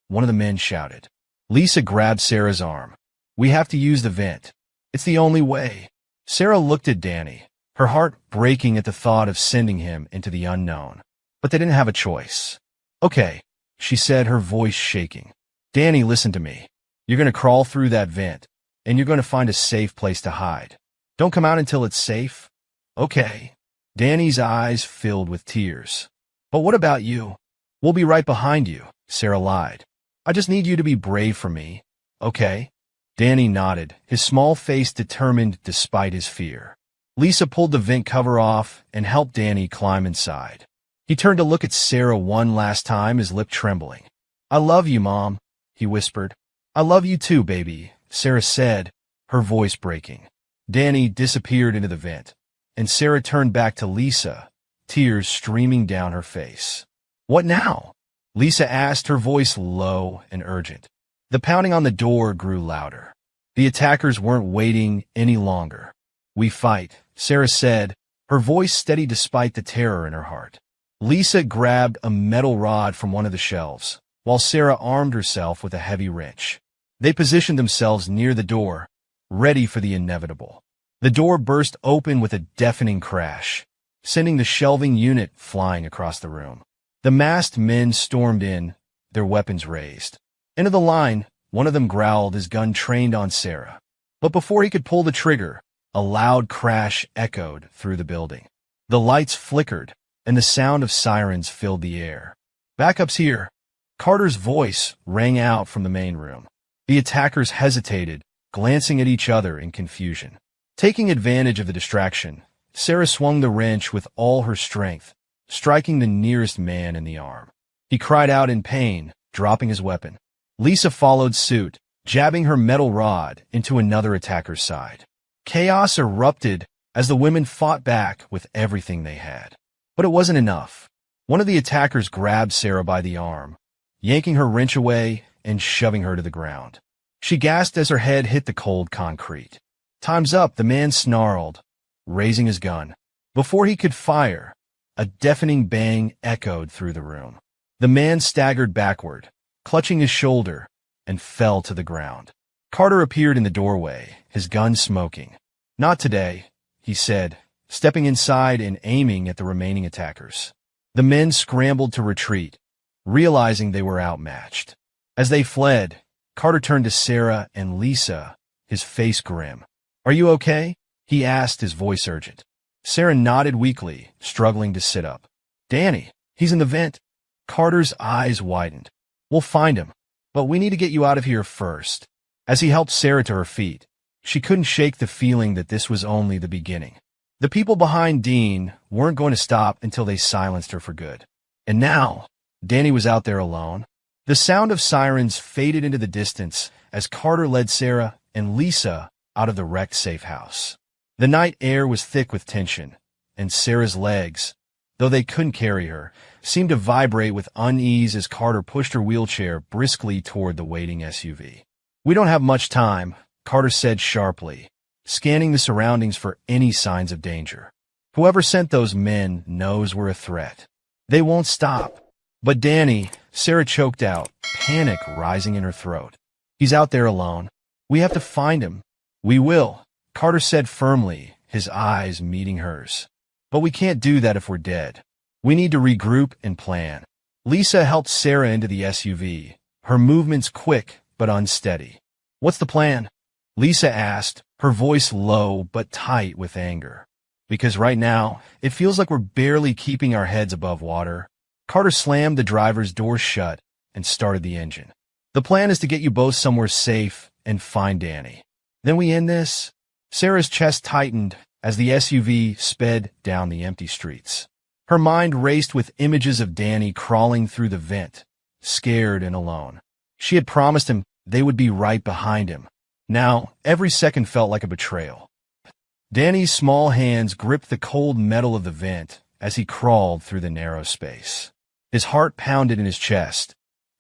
one of the men shouted. Lisa grabbed Sarah's arm. We have to use the vent. It's the only way. Sarah looked at Danny, her heart breaking at the thought of sending him into the unknown. But they didn't have a choice. Okay, she said, her voice shaking. Danny, listen to me. You're going to crawl through that vent, and you're going to find a safe place to hide. Don't come out until it's safe. Okay. Danny's eyes filled with tears. But what about you? We'll be right behind you, Sarah lied. I just need you to be brave for me. Okay? Danny nodded, his small face determined despite his fear. Lisa pulled the vent cover off and helped Danny climb inside. He turned to look at Sarah one last time, his lip trembling. I love you, Mom, he whispered. I love you too, baby, Sarah said, her voice breaking. Danny disappeared into the vent, and Sarah turned back to Lisa, tears streaming down her face. What now? Lisa asked, her voice low and urgent. The pounding on the door grew louder. The attackers weren't waiting any longer. We fight, Sarah said, her voice steady despite the terror in her heart. Lisa grabbed a metal rod from one of the shelves, while Sarah armed herself with a heavy wrench. They positioned themselves near the door, ready for the inevitable. The door burst open with a deafening crash, sending the shelving unit flying across the room. The masked men stormed in, their weapons raised. Into the line, one of them growled, his gun trained on Sarah. But before he could pull the trigger, a loud crash echoed through the building. The lights flickered, and the sound of sirens filled the air. Backup's here. Carter's voice rang out from the main room. The attackers hesitated, glancing at each other in confusion. Taking advantage of the distraction, Sarah swung the wrench with all her strength, striking the nearest man in the arm. He cried out in pain, dropping his weapon. Lisa followed suit, jabbing her metal rod into another attacker's side. Chaos erupted as the women fought back with everything they had. But it wasn't enough. One of the attackers grabbed Sarah by the arm, yanking her wrench away and shoving her to the ground. She gasped as her head hit the cold concrete. Time's up, the man snarled, raising his gun. Before he could fire, a deafening bang echoed through the room. The man staggered backward, clutching his shoulder, and fell to the ground. Carter appeared in the doorway, his gun smoking. Not today, he said, stepping inside and aiming at the remaining attackers. The men scrambled to retreat, realizing they were outmatched. As they fled, Carter turned to Sarah and Lisa, his face grim. Are you okay? He asked, his voice urgent. Sarah nodded weakly, struggling to sit up. Danny, he's in the vent. Carter's eyes widened. We'll find him, but we need to get you out of here first. As he helped Sarah to her feet, she couldn't shake the feeling that this was only the beginning. The people behind Dean weren't going to stop until they silenced her for good. And now, Danny was out there alone. The sound of sirens faded into the distance as Carter led Sarah and Lisa out of the wrecked safe house. The night air was thick with tension, and Sarah's legs, though they couldn't carry her, seemed to vibrate with unease as Carter pushed her wheelchair briskly toward the waiting SUV. We don't have much time, Carter said sharply, scanning the surroundings for any signs of danger. Whoever sent those men knows we're a threat. They won't stop. But Danny, Sarah choked out, panic rising in her throat. He's out there alone. We have to find him. We will, Carter said firmly, his eyes meeting hers. But we can't do that if we're dead. We need to regroup and plan. Lisa helped Sarah into the SUV, her movements quick but unsteady. What's the plan? Lisa asked, her voice low but tight with anger. Because right now, it feels like we're barely keeping our heads above water. Carter slammed the driver's door shut and started the engine. The plan is to get you both somewhere safe and find Danny. Then we end this? Sarah's chest tightened as the SUV sped down the empty streets. Her mind raced with images of Danny crawling through the vent, scared and alone. She had promised him they would be right behind him. Now, every second felt like a betrayal. Danny's small hands gripped the cold metal of the vent as he crawled through the narrow space. His heart pounded in his chest,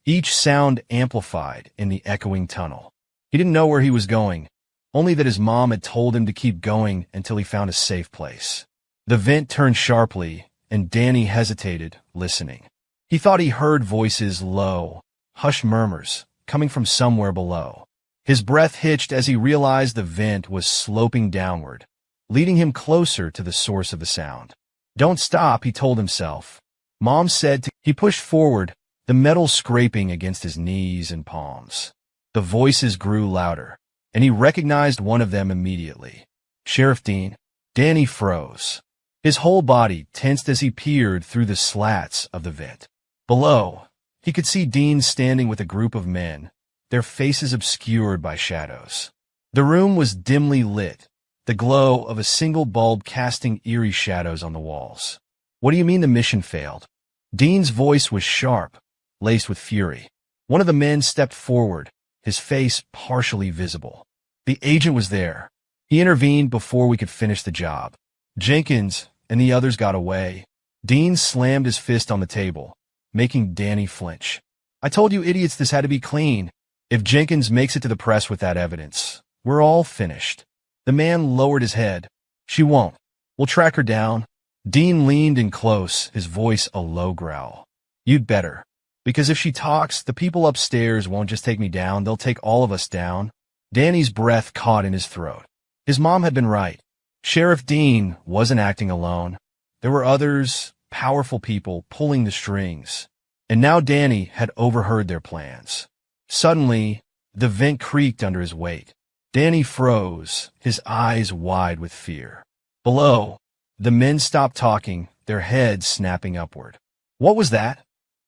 each sound amplified in the echoing tunnel. He didn't know where he was going, only that his mom had told him to keep going until he found a safe place. The vent turned sharply, and Danny hesitated, listening. He thought he heard voices low, hushed murmurs, coming from somewhere below. His breath hitched as he realized the vent was sloping downward, leading him closer to the source of the sound. Don't stop, he told himself. Mom said to. He pushed forward, the metal scraping against his knees and palms. The voices grew louder, and he recognized one of them immediately. Sheriff Dean. Danny froze. His whole body tensed as he peered through the slats of the vent. Below, he could see Dean standing with a group of men, their faces obscured by shadows. The room was dimly lit, the glow of a single bulb casting eerie shadows on the walls. What do you mean the mission failed? Dean's voice was sharp, laced with fury. One of the men stepped forward, his face partially visible. The agent was there. He intervened before we could finish the job. Jenkins and the others got away. Dean slammed his fist on the table, making Danny flinch. I told you idiots this had to be clean. If Jenkins makes it to the press with that evidence, we're all finished. The man lowered his head. She won't. We'll track her down. Dean leaned in close, his voice a low growl. You'd better. Because if she talks, the people upstairs won't just take me down, they'll take all of us down. Danny's breath caught in his throat. His mom had been right. Sheriff Dean wasn't acting alone. There were others, powerful people, pulling the strings. And now Danny had overheard their plans. Suddenly, the vent creaked under his weight. Danny froze, his eyes wide with fear. Below, the men stopped talking, their heads snapping upward. What was that?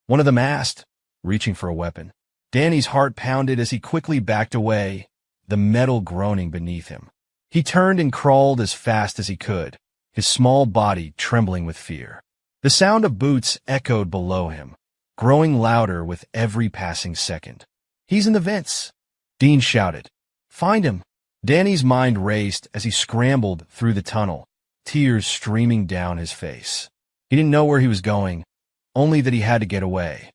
One of them asked, reaching for a weapon. Danny's heart pounded as he quickly backed away, the metal groaning beneath him. He turned and crawled as fast as he could, his small body trembling with fear. The sound of boots echoed below him, growing louder with every passing second. He's in the vents, Dean shouted. Find him. Danny's mind raced as he scrambled through the tunnel, tears streaming down his face. He didn't know where he was going, only that he had to get away.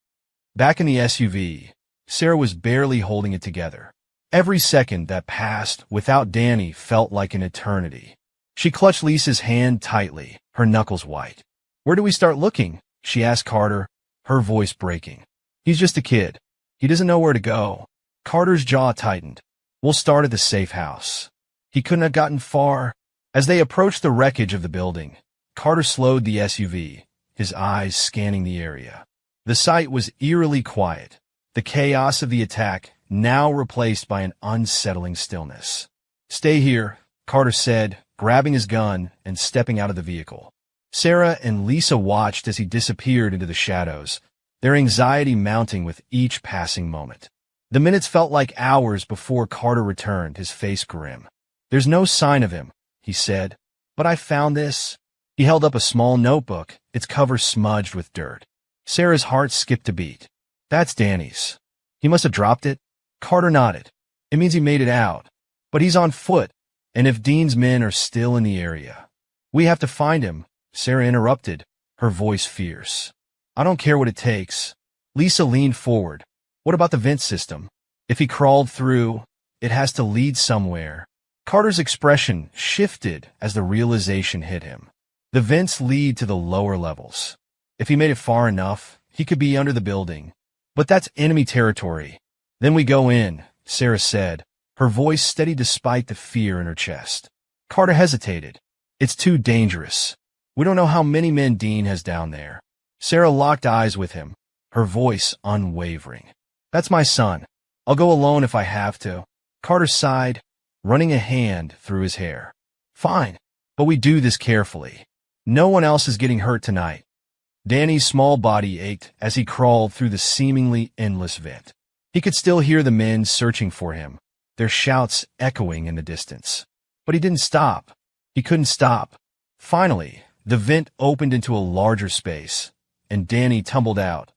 Back in the SUV, Sarah was barely holding it together. Every second that passed without Danny felt like an eternity. She clutched Lisa's hand tightly, her knuckles white. Where do we start looking? She asked Carter, her voice breaking. He's just a kid. He doesn't know where to go. Carter's jaw tightened. We'll start at the safe house. He couldn't have gotten far. As they approached the wreckage of the building, Carter slowed the SUV, his eyes scanning the area. The site was eerily quiet, the chaos of the attack now replaced by an unsettling stillness. Stay here, Carter said, grabbing his gun and stepping out of the vehicle. Sarah and Lisa watched as he disappeared into the shadows, their anxiety mounting with each passing moment. The minutes felt like hours before Carter returned, his face grim. There's no sign of him, he said, but I found this. He held up a small notebook, its cover smudged with dirt. Sarah's heart skipped a beat. That's Danny's. He must have dropped it. Carter nodded. It means he made it out. But he's on foot, and if Dean's men are still in the area, we have to find him, Sarah interrupted, her voice fierce. I don't care what it takes. Lisa leaned forward. What about the vent system? If he crawled through, it has to lead somewhere. Carter's expression shifted as the realization hit him. The vents lead to the lower levels. If he made it far enough, he could be under the building. But that's enemy territory. Then we go in, Sarah said, her voice steady despite the fear in her chest. Carter hesitated. It's too dangerous. We don't know how many men Dean has down there. Sarah locked eyes with him, her voice unwavering. That's my son. I'll go alone if I have to. Carter sighed, running a hand through his hair. Fine, but we do this carefully. No one else is getting hurt tonight. Danny's small body ached as he crawled through the seemingly endless vent. He could still hear the men searching for him, their shouts echoing in the distance. But he didn't stop. He couldn't stop. Finally, the vent opened into a larger space, and Danny tumbled out,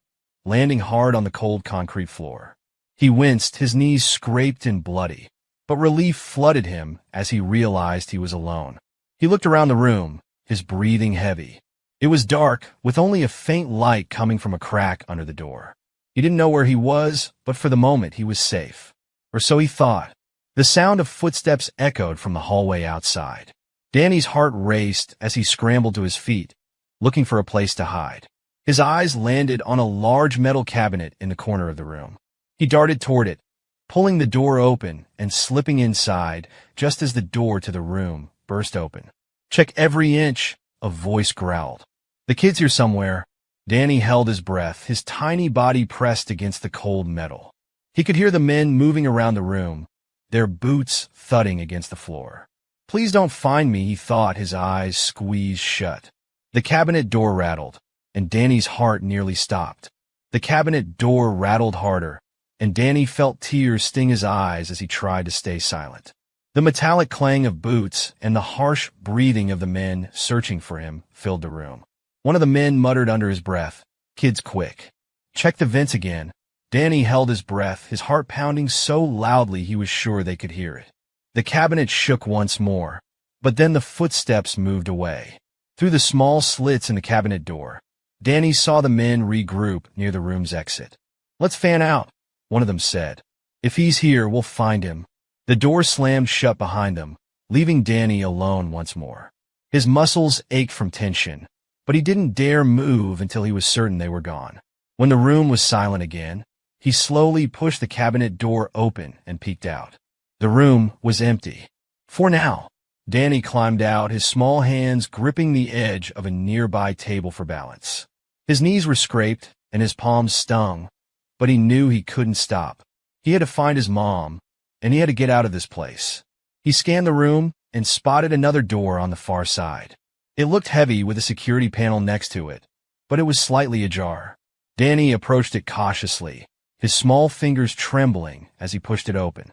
landing hard on the cold concrete floor. He winced, his knees scraped and bloody, but relief flooded him as he realized he was alone. He looked around the room, his breathing heavy. It was dark, with only a faint light coming from a crack under the door. He didn't know where he was, but for the moment he was safe. Or so he thought. The sound of footsteps echoed from the hallway outside. Danny's heart raced as he scrambled to his feet, looking for a place to hide. His eyes landed on a large metal cabinet in the corner of the room. He darted toward it, pulling the door open and slipping inside just as the door to the room burst open. Check every inch, a voice growled. The kid's here somewhere. Danny held his breath, his tiny body pressed against the cold metal. He could hear the men moving around the room, their boots thudding against the floor. Please don't find me, he thought, his eyes squeezed shut. The cabinet door rattled, and Danny's heart nearly stopped. The cabinet door rattled harder, and Danny felt tears sting his eyes as he tried to stay silent. The metallic clang of boots and the harsh breathing of the men searching for him filled the room. One of the men muttered under his breath, "Kids, quick. Check the vents again." Danny held his breath, his heart pounding so loudly he was sure they could hear it. The cabinet shook once more, but then the footsteps moved away. Through the small slits in the cabinet door, Danny saw the men regroup near the room's exit. "Let's fan out," one of them said. "If he's here, we'll find him." The door slammed shut behind them, leaving Danny alone once more. His muscles ached from tension, but he didn't dare move until he was certain they were gone. When the room was silent again, he slowly pushed the cabinet door open and peeked out. The room was empty. For now. Danny climbed out, his small hands gripping the edge of a nearby table for balance. His knees were scraped and his palms stung, but he knew he couldn't stop. He had to find his mom, and he had to get out of this place. He scanned the room and spotted another door on the far side. It looked heavy with a security panel next to it, but it was slightly ajar. Danny approached it cautiously, his small fingers trembling as he pushed it open.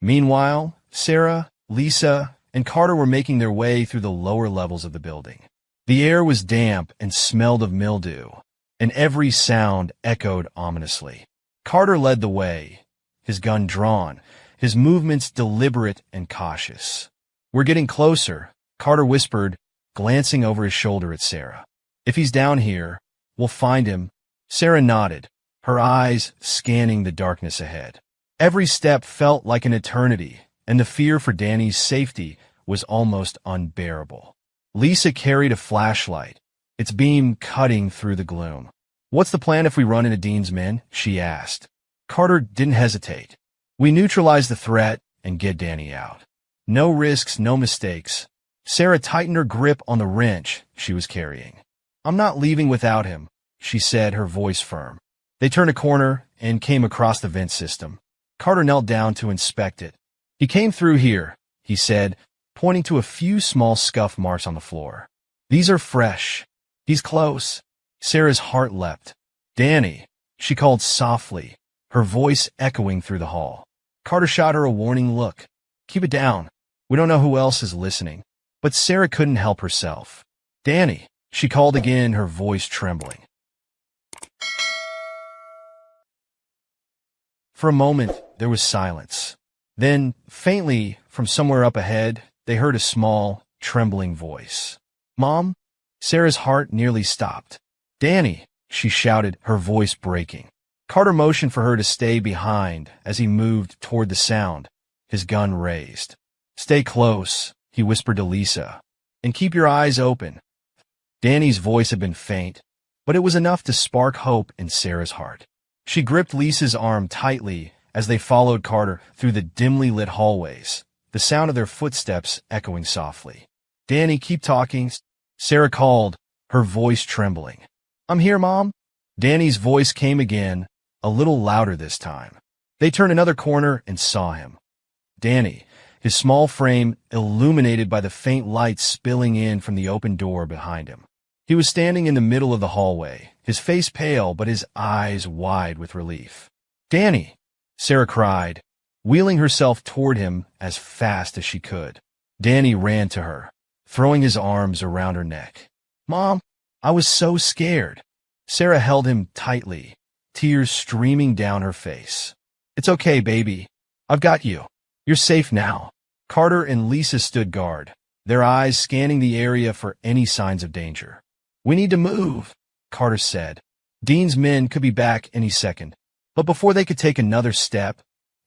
Meanwhile, Sarah, Lisa, and Carter were making their way through the lower levels of the building. The air was damp and smelled of mildew, and every sound echoed ominously. Carter led the way, his gun drawn, his movements deliberate and cautious. "We're getting closer," Carter whispered, glancing over his shoulder at Sarah. "If he's down here, we'll find him." Sarah nodded, her eyes scanning the darkness ahead. Every step felt like an eternity, and the fear for Danny's safety was almost unbearable. Lisa carried a flashlight, its beam cutting through the gloom. "What's the plan if we run into Dean's men?" she asked. Carter didn't hesitate. "We neutralize the threat and get Danny out. No risks, no mistakes." Sarah tightened her grip on the wrench she was carrying. "I'm not leaving without him," she said, her voice firm. They turned a corner and came across the vent system. Carter knelt down to inspect it. "He came through here," he said, pointing to a few small scuff marks on the floor. "These are fresh. He's close." Sarah's heart leapt. "Danny," she called softly, her voice echoing through the hall. Carter shot her a warning look. "Keep it down. We don't know who else is listening." But Sarah couldn't help herself. "Danny," she called again, her voice trembling. For a moment, there was silence. Then, faintly, from somewhere up ahead, they heard a small, trembling voice. "Mom?" Sarah's heart nearly stopped. "Danny," she shouted, her voice breaking. Carter motioned for her to stay behind as he moved toward the sound, his gun raised. "Stay close," he whispered to Lisa, "and keep your eyes open." Danny's voice had been faint, but it was enough to spark hope in Sarah's heart. She gripped Lisa's arm tightly as they followed Carter through the dimly lit hallways, the sound of their footsteps echoing softly. "Danny, keep talking," Sarah called, her voice trembling. "I'm here, Mom." Danny's voice came again, a little louder this time. They turned another corner and saw him. Danny, his small frame illuminated by the faint light spilling in from the open door behind him. He was standing in the middle of the hallway, his face pale but his eyes wide with relief. "Danny!" Sarah cried, wheeling herself toward him as fast as she could. Danny ran to her, throwing his arms around her neck. "Mom, I was so scared." Sarah held him tightly, tears streaming down her face. "It's okay, baby. I've got you. You're safe now." Carter and Lisa stood guard, their eyes scanning the area for any signs of danger. "We need to move," Carter said. Dean's men could be back any second, but before they could take another step,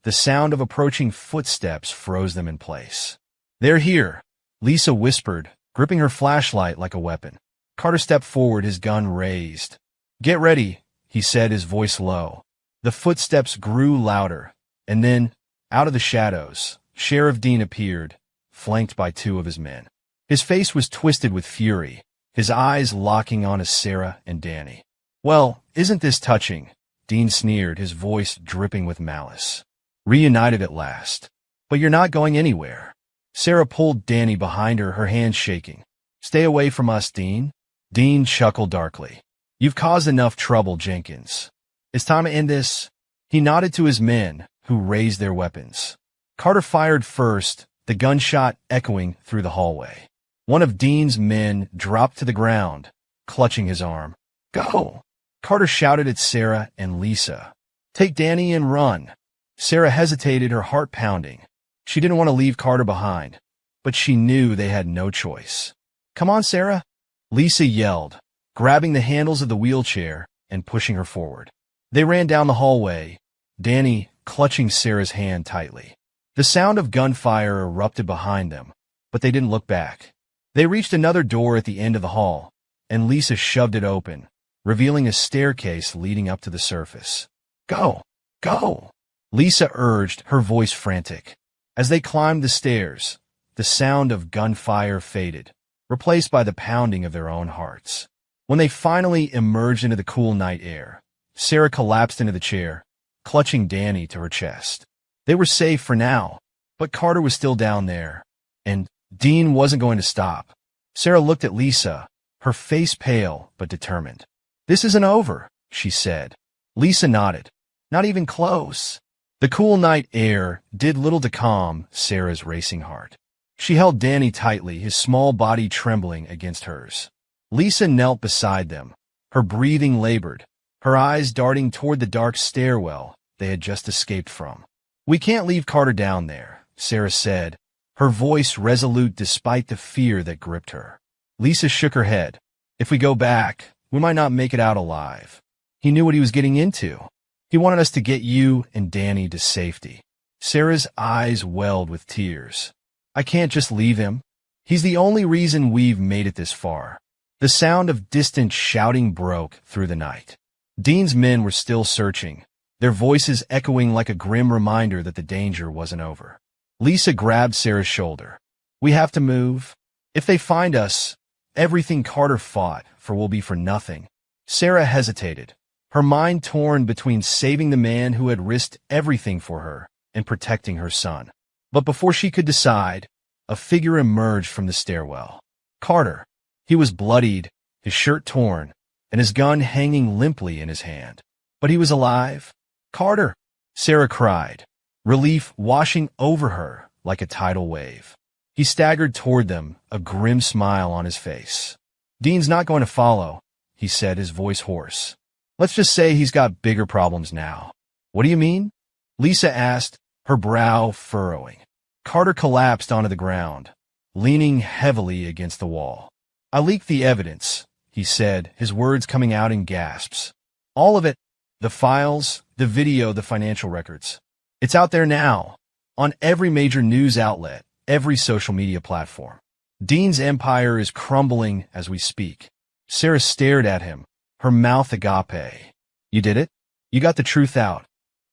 the sound of approaching footsteps froze them in place. "They're here," Lisa whispered, gripping her flashlight like a weapon. Carter stepped forward, his gun raised. "Get ready," he said, his voice low. The footsteps grew louder, and then, out of the shadows, Sheriff Dean appeared, flanked by two of his men. His face was twisted with fury, his eyes locking onto Sarah and Danny. "Well, isn't this touching?" Dean sneered, his voice dripping with malice. "Reunited at last. But you're not going anywhere." Sarah pulled Danny behind her, her hands shaking. "Stay away from us, Dean." Dean chuckled darkly. "You've caused enough trouble, Jenkins. It's time to end this." He nodded to his men, who raised their weapons. Carter fired first, the gunshot echoing through the hallway. One of Dean's men dropped to the ground, clutching his arm. "Go!" Carter shouted at Sarah and Lisa. "Take Danny and run." Sarah hesitated, her heart pounding. She didn't want to leave Carter behind, but she knew they had no choice. "Come on, Sarah," Lisa yelled, grabbing the handles of the wheelchair and pushing her forward. They ran down the hallway, Danny clutching Sarah's hand tightly. The sound of gunfire erupted behind them, but they didn't look back. They reached another door at the end of the hall, and Lisa shoved it open, revealing a staircase leading up to the surface. "Go! Go!" Lisa urged, her voice frantic. As they climbed the stairs, the sound of gunfire faded, replaced by the pounding of their own hearts. When they finally emerged into the cool night air, Sarah collapsed into the chair, clutching Danny to her chest. They were safe for now, but Carter was still down there, and Dean wasn't going to stop. Sarah looked at Lisa, her face pale but determined. "This isn't over," she said. Lisa nodded. "Not even close." The cool night air did little to calm Sarah's racing heart. She held Danny tightly, his small body trembling against hers. Lisa knelt beside them, her breathing labored, her eyes darting toward the dark stairwell they had just escaped from. "We can't leave Carter down there," Sarah said, her voice resolute despite the fear that gripped her. Lisa shook her head. "If we go back, we might not make it out alive." He knew what he was getting into. He wanted us to get you and Danny to safety. Sarah's eyes welled with tears. "I can't just leave him. He's the only reason we've made it this far." The sound of distant shouting broke through the night. Dean's men were still searching, their voices echoing like a grim reminder that the danger wasn't over. Lisa grabbed Sarah's shoulder. "We have to move. If they find us, everything Carter fought for will be for nothing." Sarah hesitated, her mind torn between saving the man who had risked everything for her and protecting her son. But before she could decide, a figure emerged from the stairwell. Carter. He was bloodied, his shirt torn, and his gun hanging limply in his hand. But he was alive. "Carter!" Sarah cried, relief washing over her like a tidal wave. He staggered toward them, a grim smile on his face. "Dean's not going to follow," he said, his voice hoarse. "Let's just say he's got bigger problems now." "What do you mean?" Lisa asked, her brow furrowing. Carter collapsed onto the ground, leaning heavily against the wall. "I leaked the evidence," he said, his words coming out in gasps. "All of it. The files, the video, the financial records. It's out there now, on every major news outlet, every social media platform. Dean's empire is crumbling as we speak." Sarah stared at him, her mouth agape. "You did it? You got the truth out?"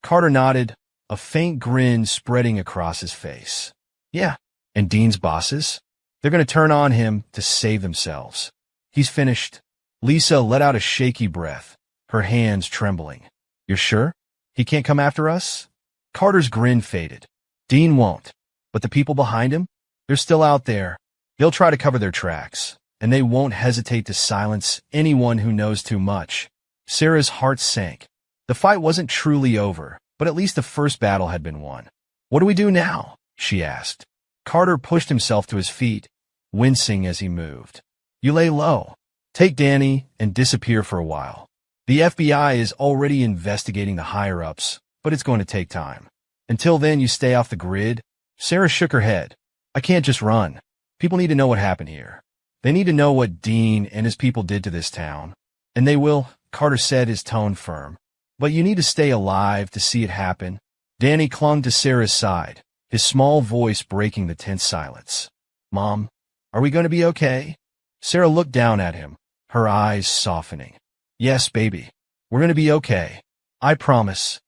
Carter nodded, a faint grin spreading across his face. Yeah. And Dean's bosses? They're going to turn on him to save themselves. He's finished. Lisa let out a shaky breath, her hands trembling. You're sure? He can't come after us? Carter's grin faded. Dean won't. But the people behind him? They're still out there. They'll try to cover their tracks, and they won't hesitate to silence anyone who knows too much. Sarah's heart sank. The fight wasn't truly over, but at least the first battle had been won. What do we do now? She asked. Carter pushed himself to his feet, wincing as he moved. You lay low. Take Danny and disappear for a while. The FBI is already investigating the higher-ups, but it's going to take time. Until then, you stay off the grid. Sarah shook her head. I can't just run. People need to know what happened here. They need to know what Dean and his people did to this town. And they will, Carter said, his tone firm. But you need to stay alive to see it happen. Danny clung to Sarah's side, his small voice breaking the tense silence. Mom, are we going to be okay? Sarah looked down at him, her eyes softening. Yes, baby. We're going to be okay. I promise.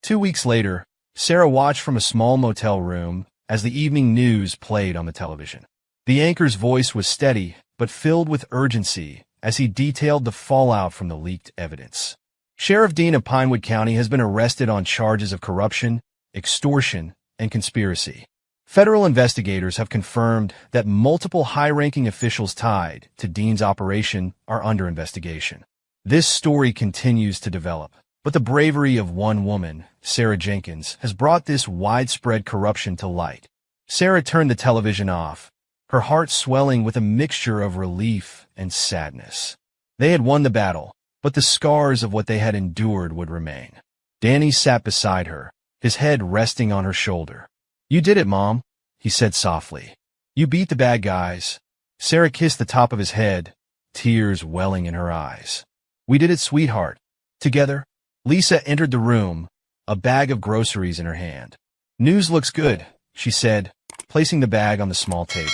2 weeks later, Sarah watched from a small motel room as the evening news played on the television. The anchor's voice was steady, but filled with urgency as he detailed the fallout from the leaked evidence. Sheriff Dean of Pinewood County has been arrested on charges of corruption, extortion, and conspiracy. Federal investigators have confirmed that multiple high-ranking officials tied to Dean's operation are under investigation. This story continues to develop, but the bravery of one woman, Sarah Jenkins, has brought this widespread corruption to light. Sarah turned the television off, her heart swelling with a mixture of relief and sadness. They had won the battle, but the scars of what they had endured would remain. Danny sat beside her, his head resting on her shoulder. You did it, Mom, he said softly. You beat the bad guys. Sarah kissed the top of his head, tears welling in her eyes. We did it, sweetheart. Together. Lisa entered the room, a bag of groceries in her hand. News looks good, she said, placing the bag on the small table.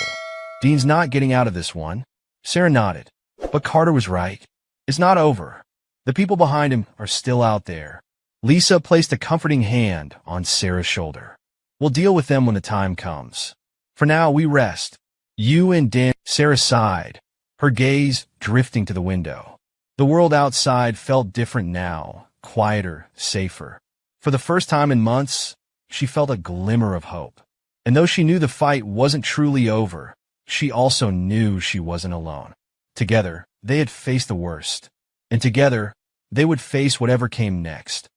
Dean's not getting out of this one. Sarah nodded. But Carter was right. It's not over. The people behind him are still out there. Lisa placed a comforting hand on Sarah's shoulder. We'll deal with them when the time comes. For now, we rest. You and Dan. Sarah sighed, her gaze drifting to the window. The world outside felt different now, quieter, safer. For the first time in months, she felt a glimmer of hope. And though she knew the fight wasn't truly over, she also knew she wasn't alone. Together, they had faced the worst. And together, they would face whatever came next.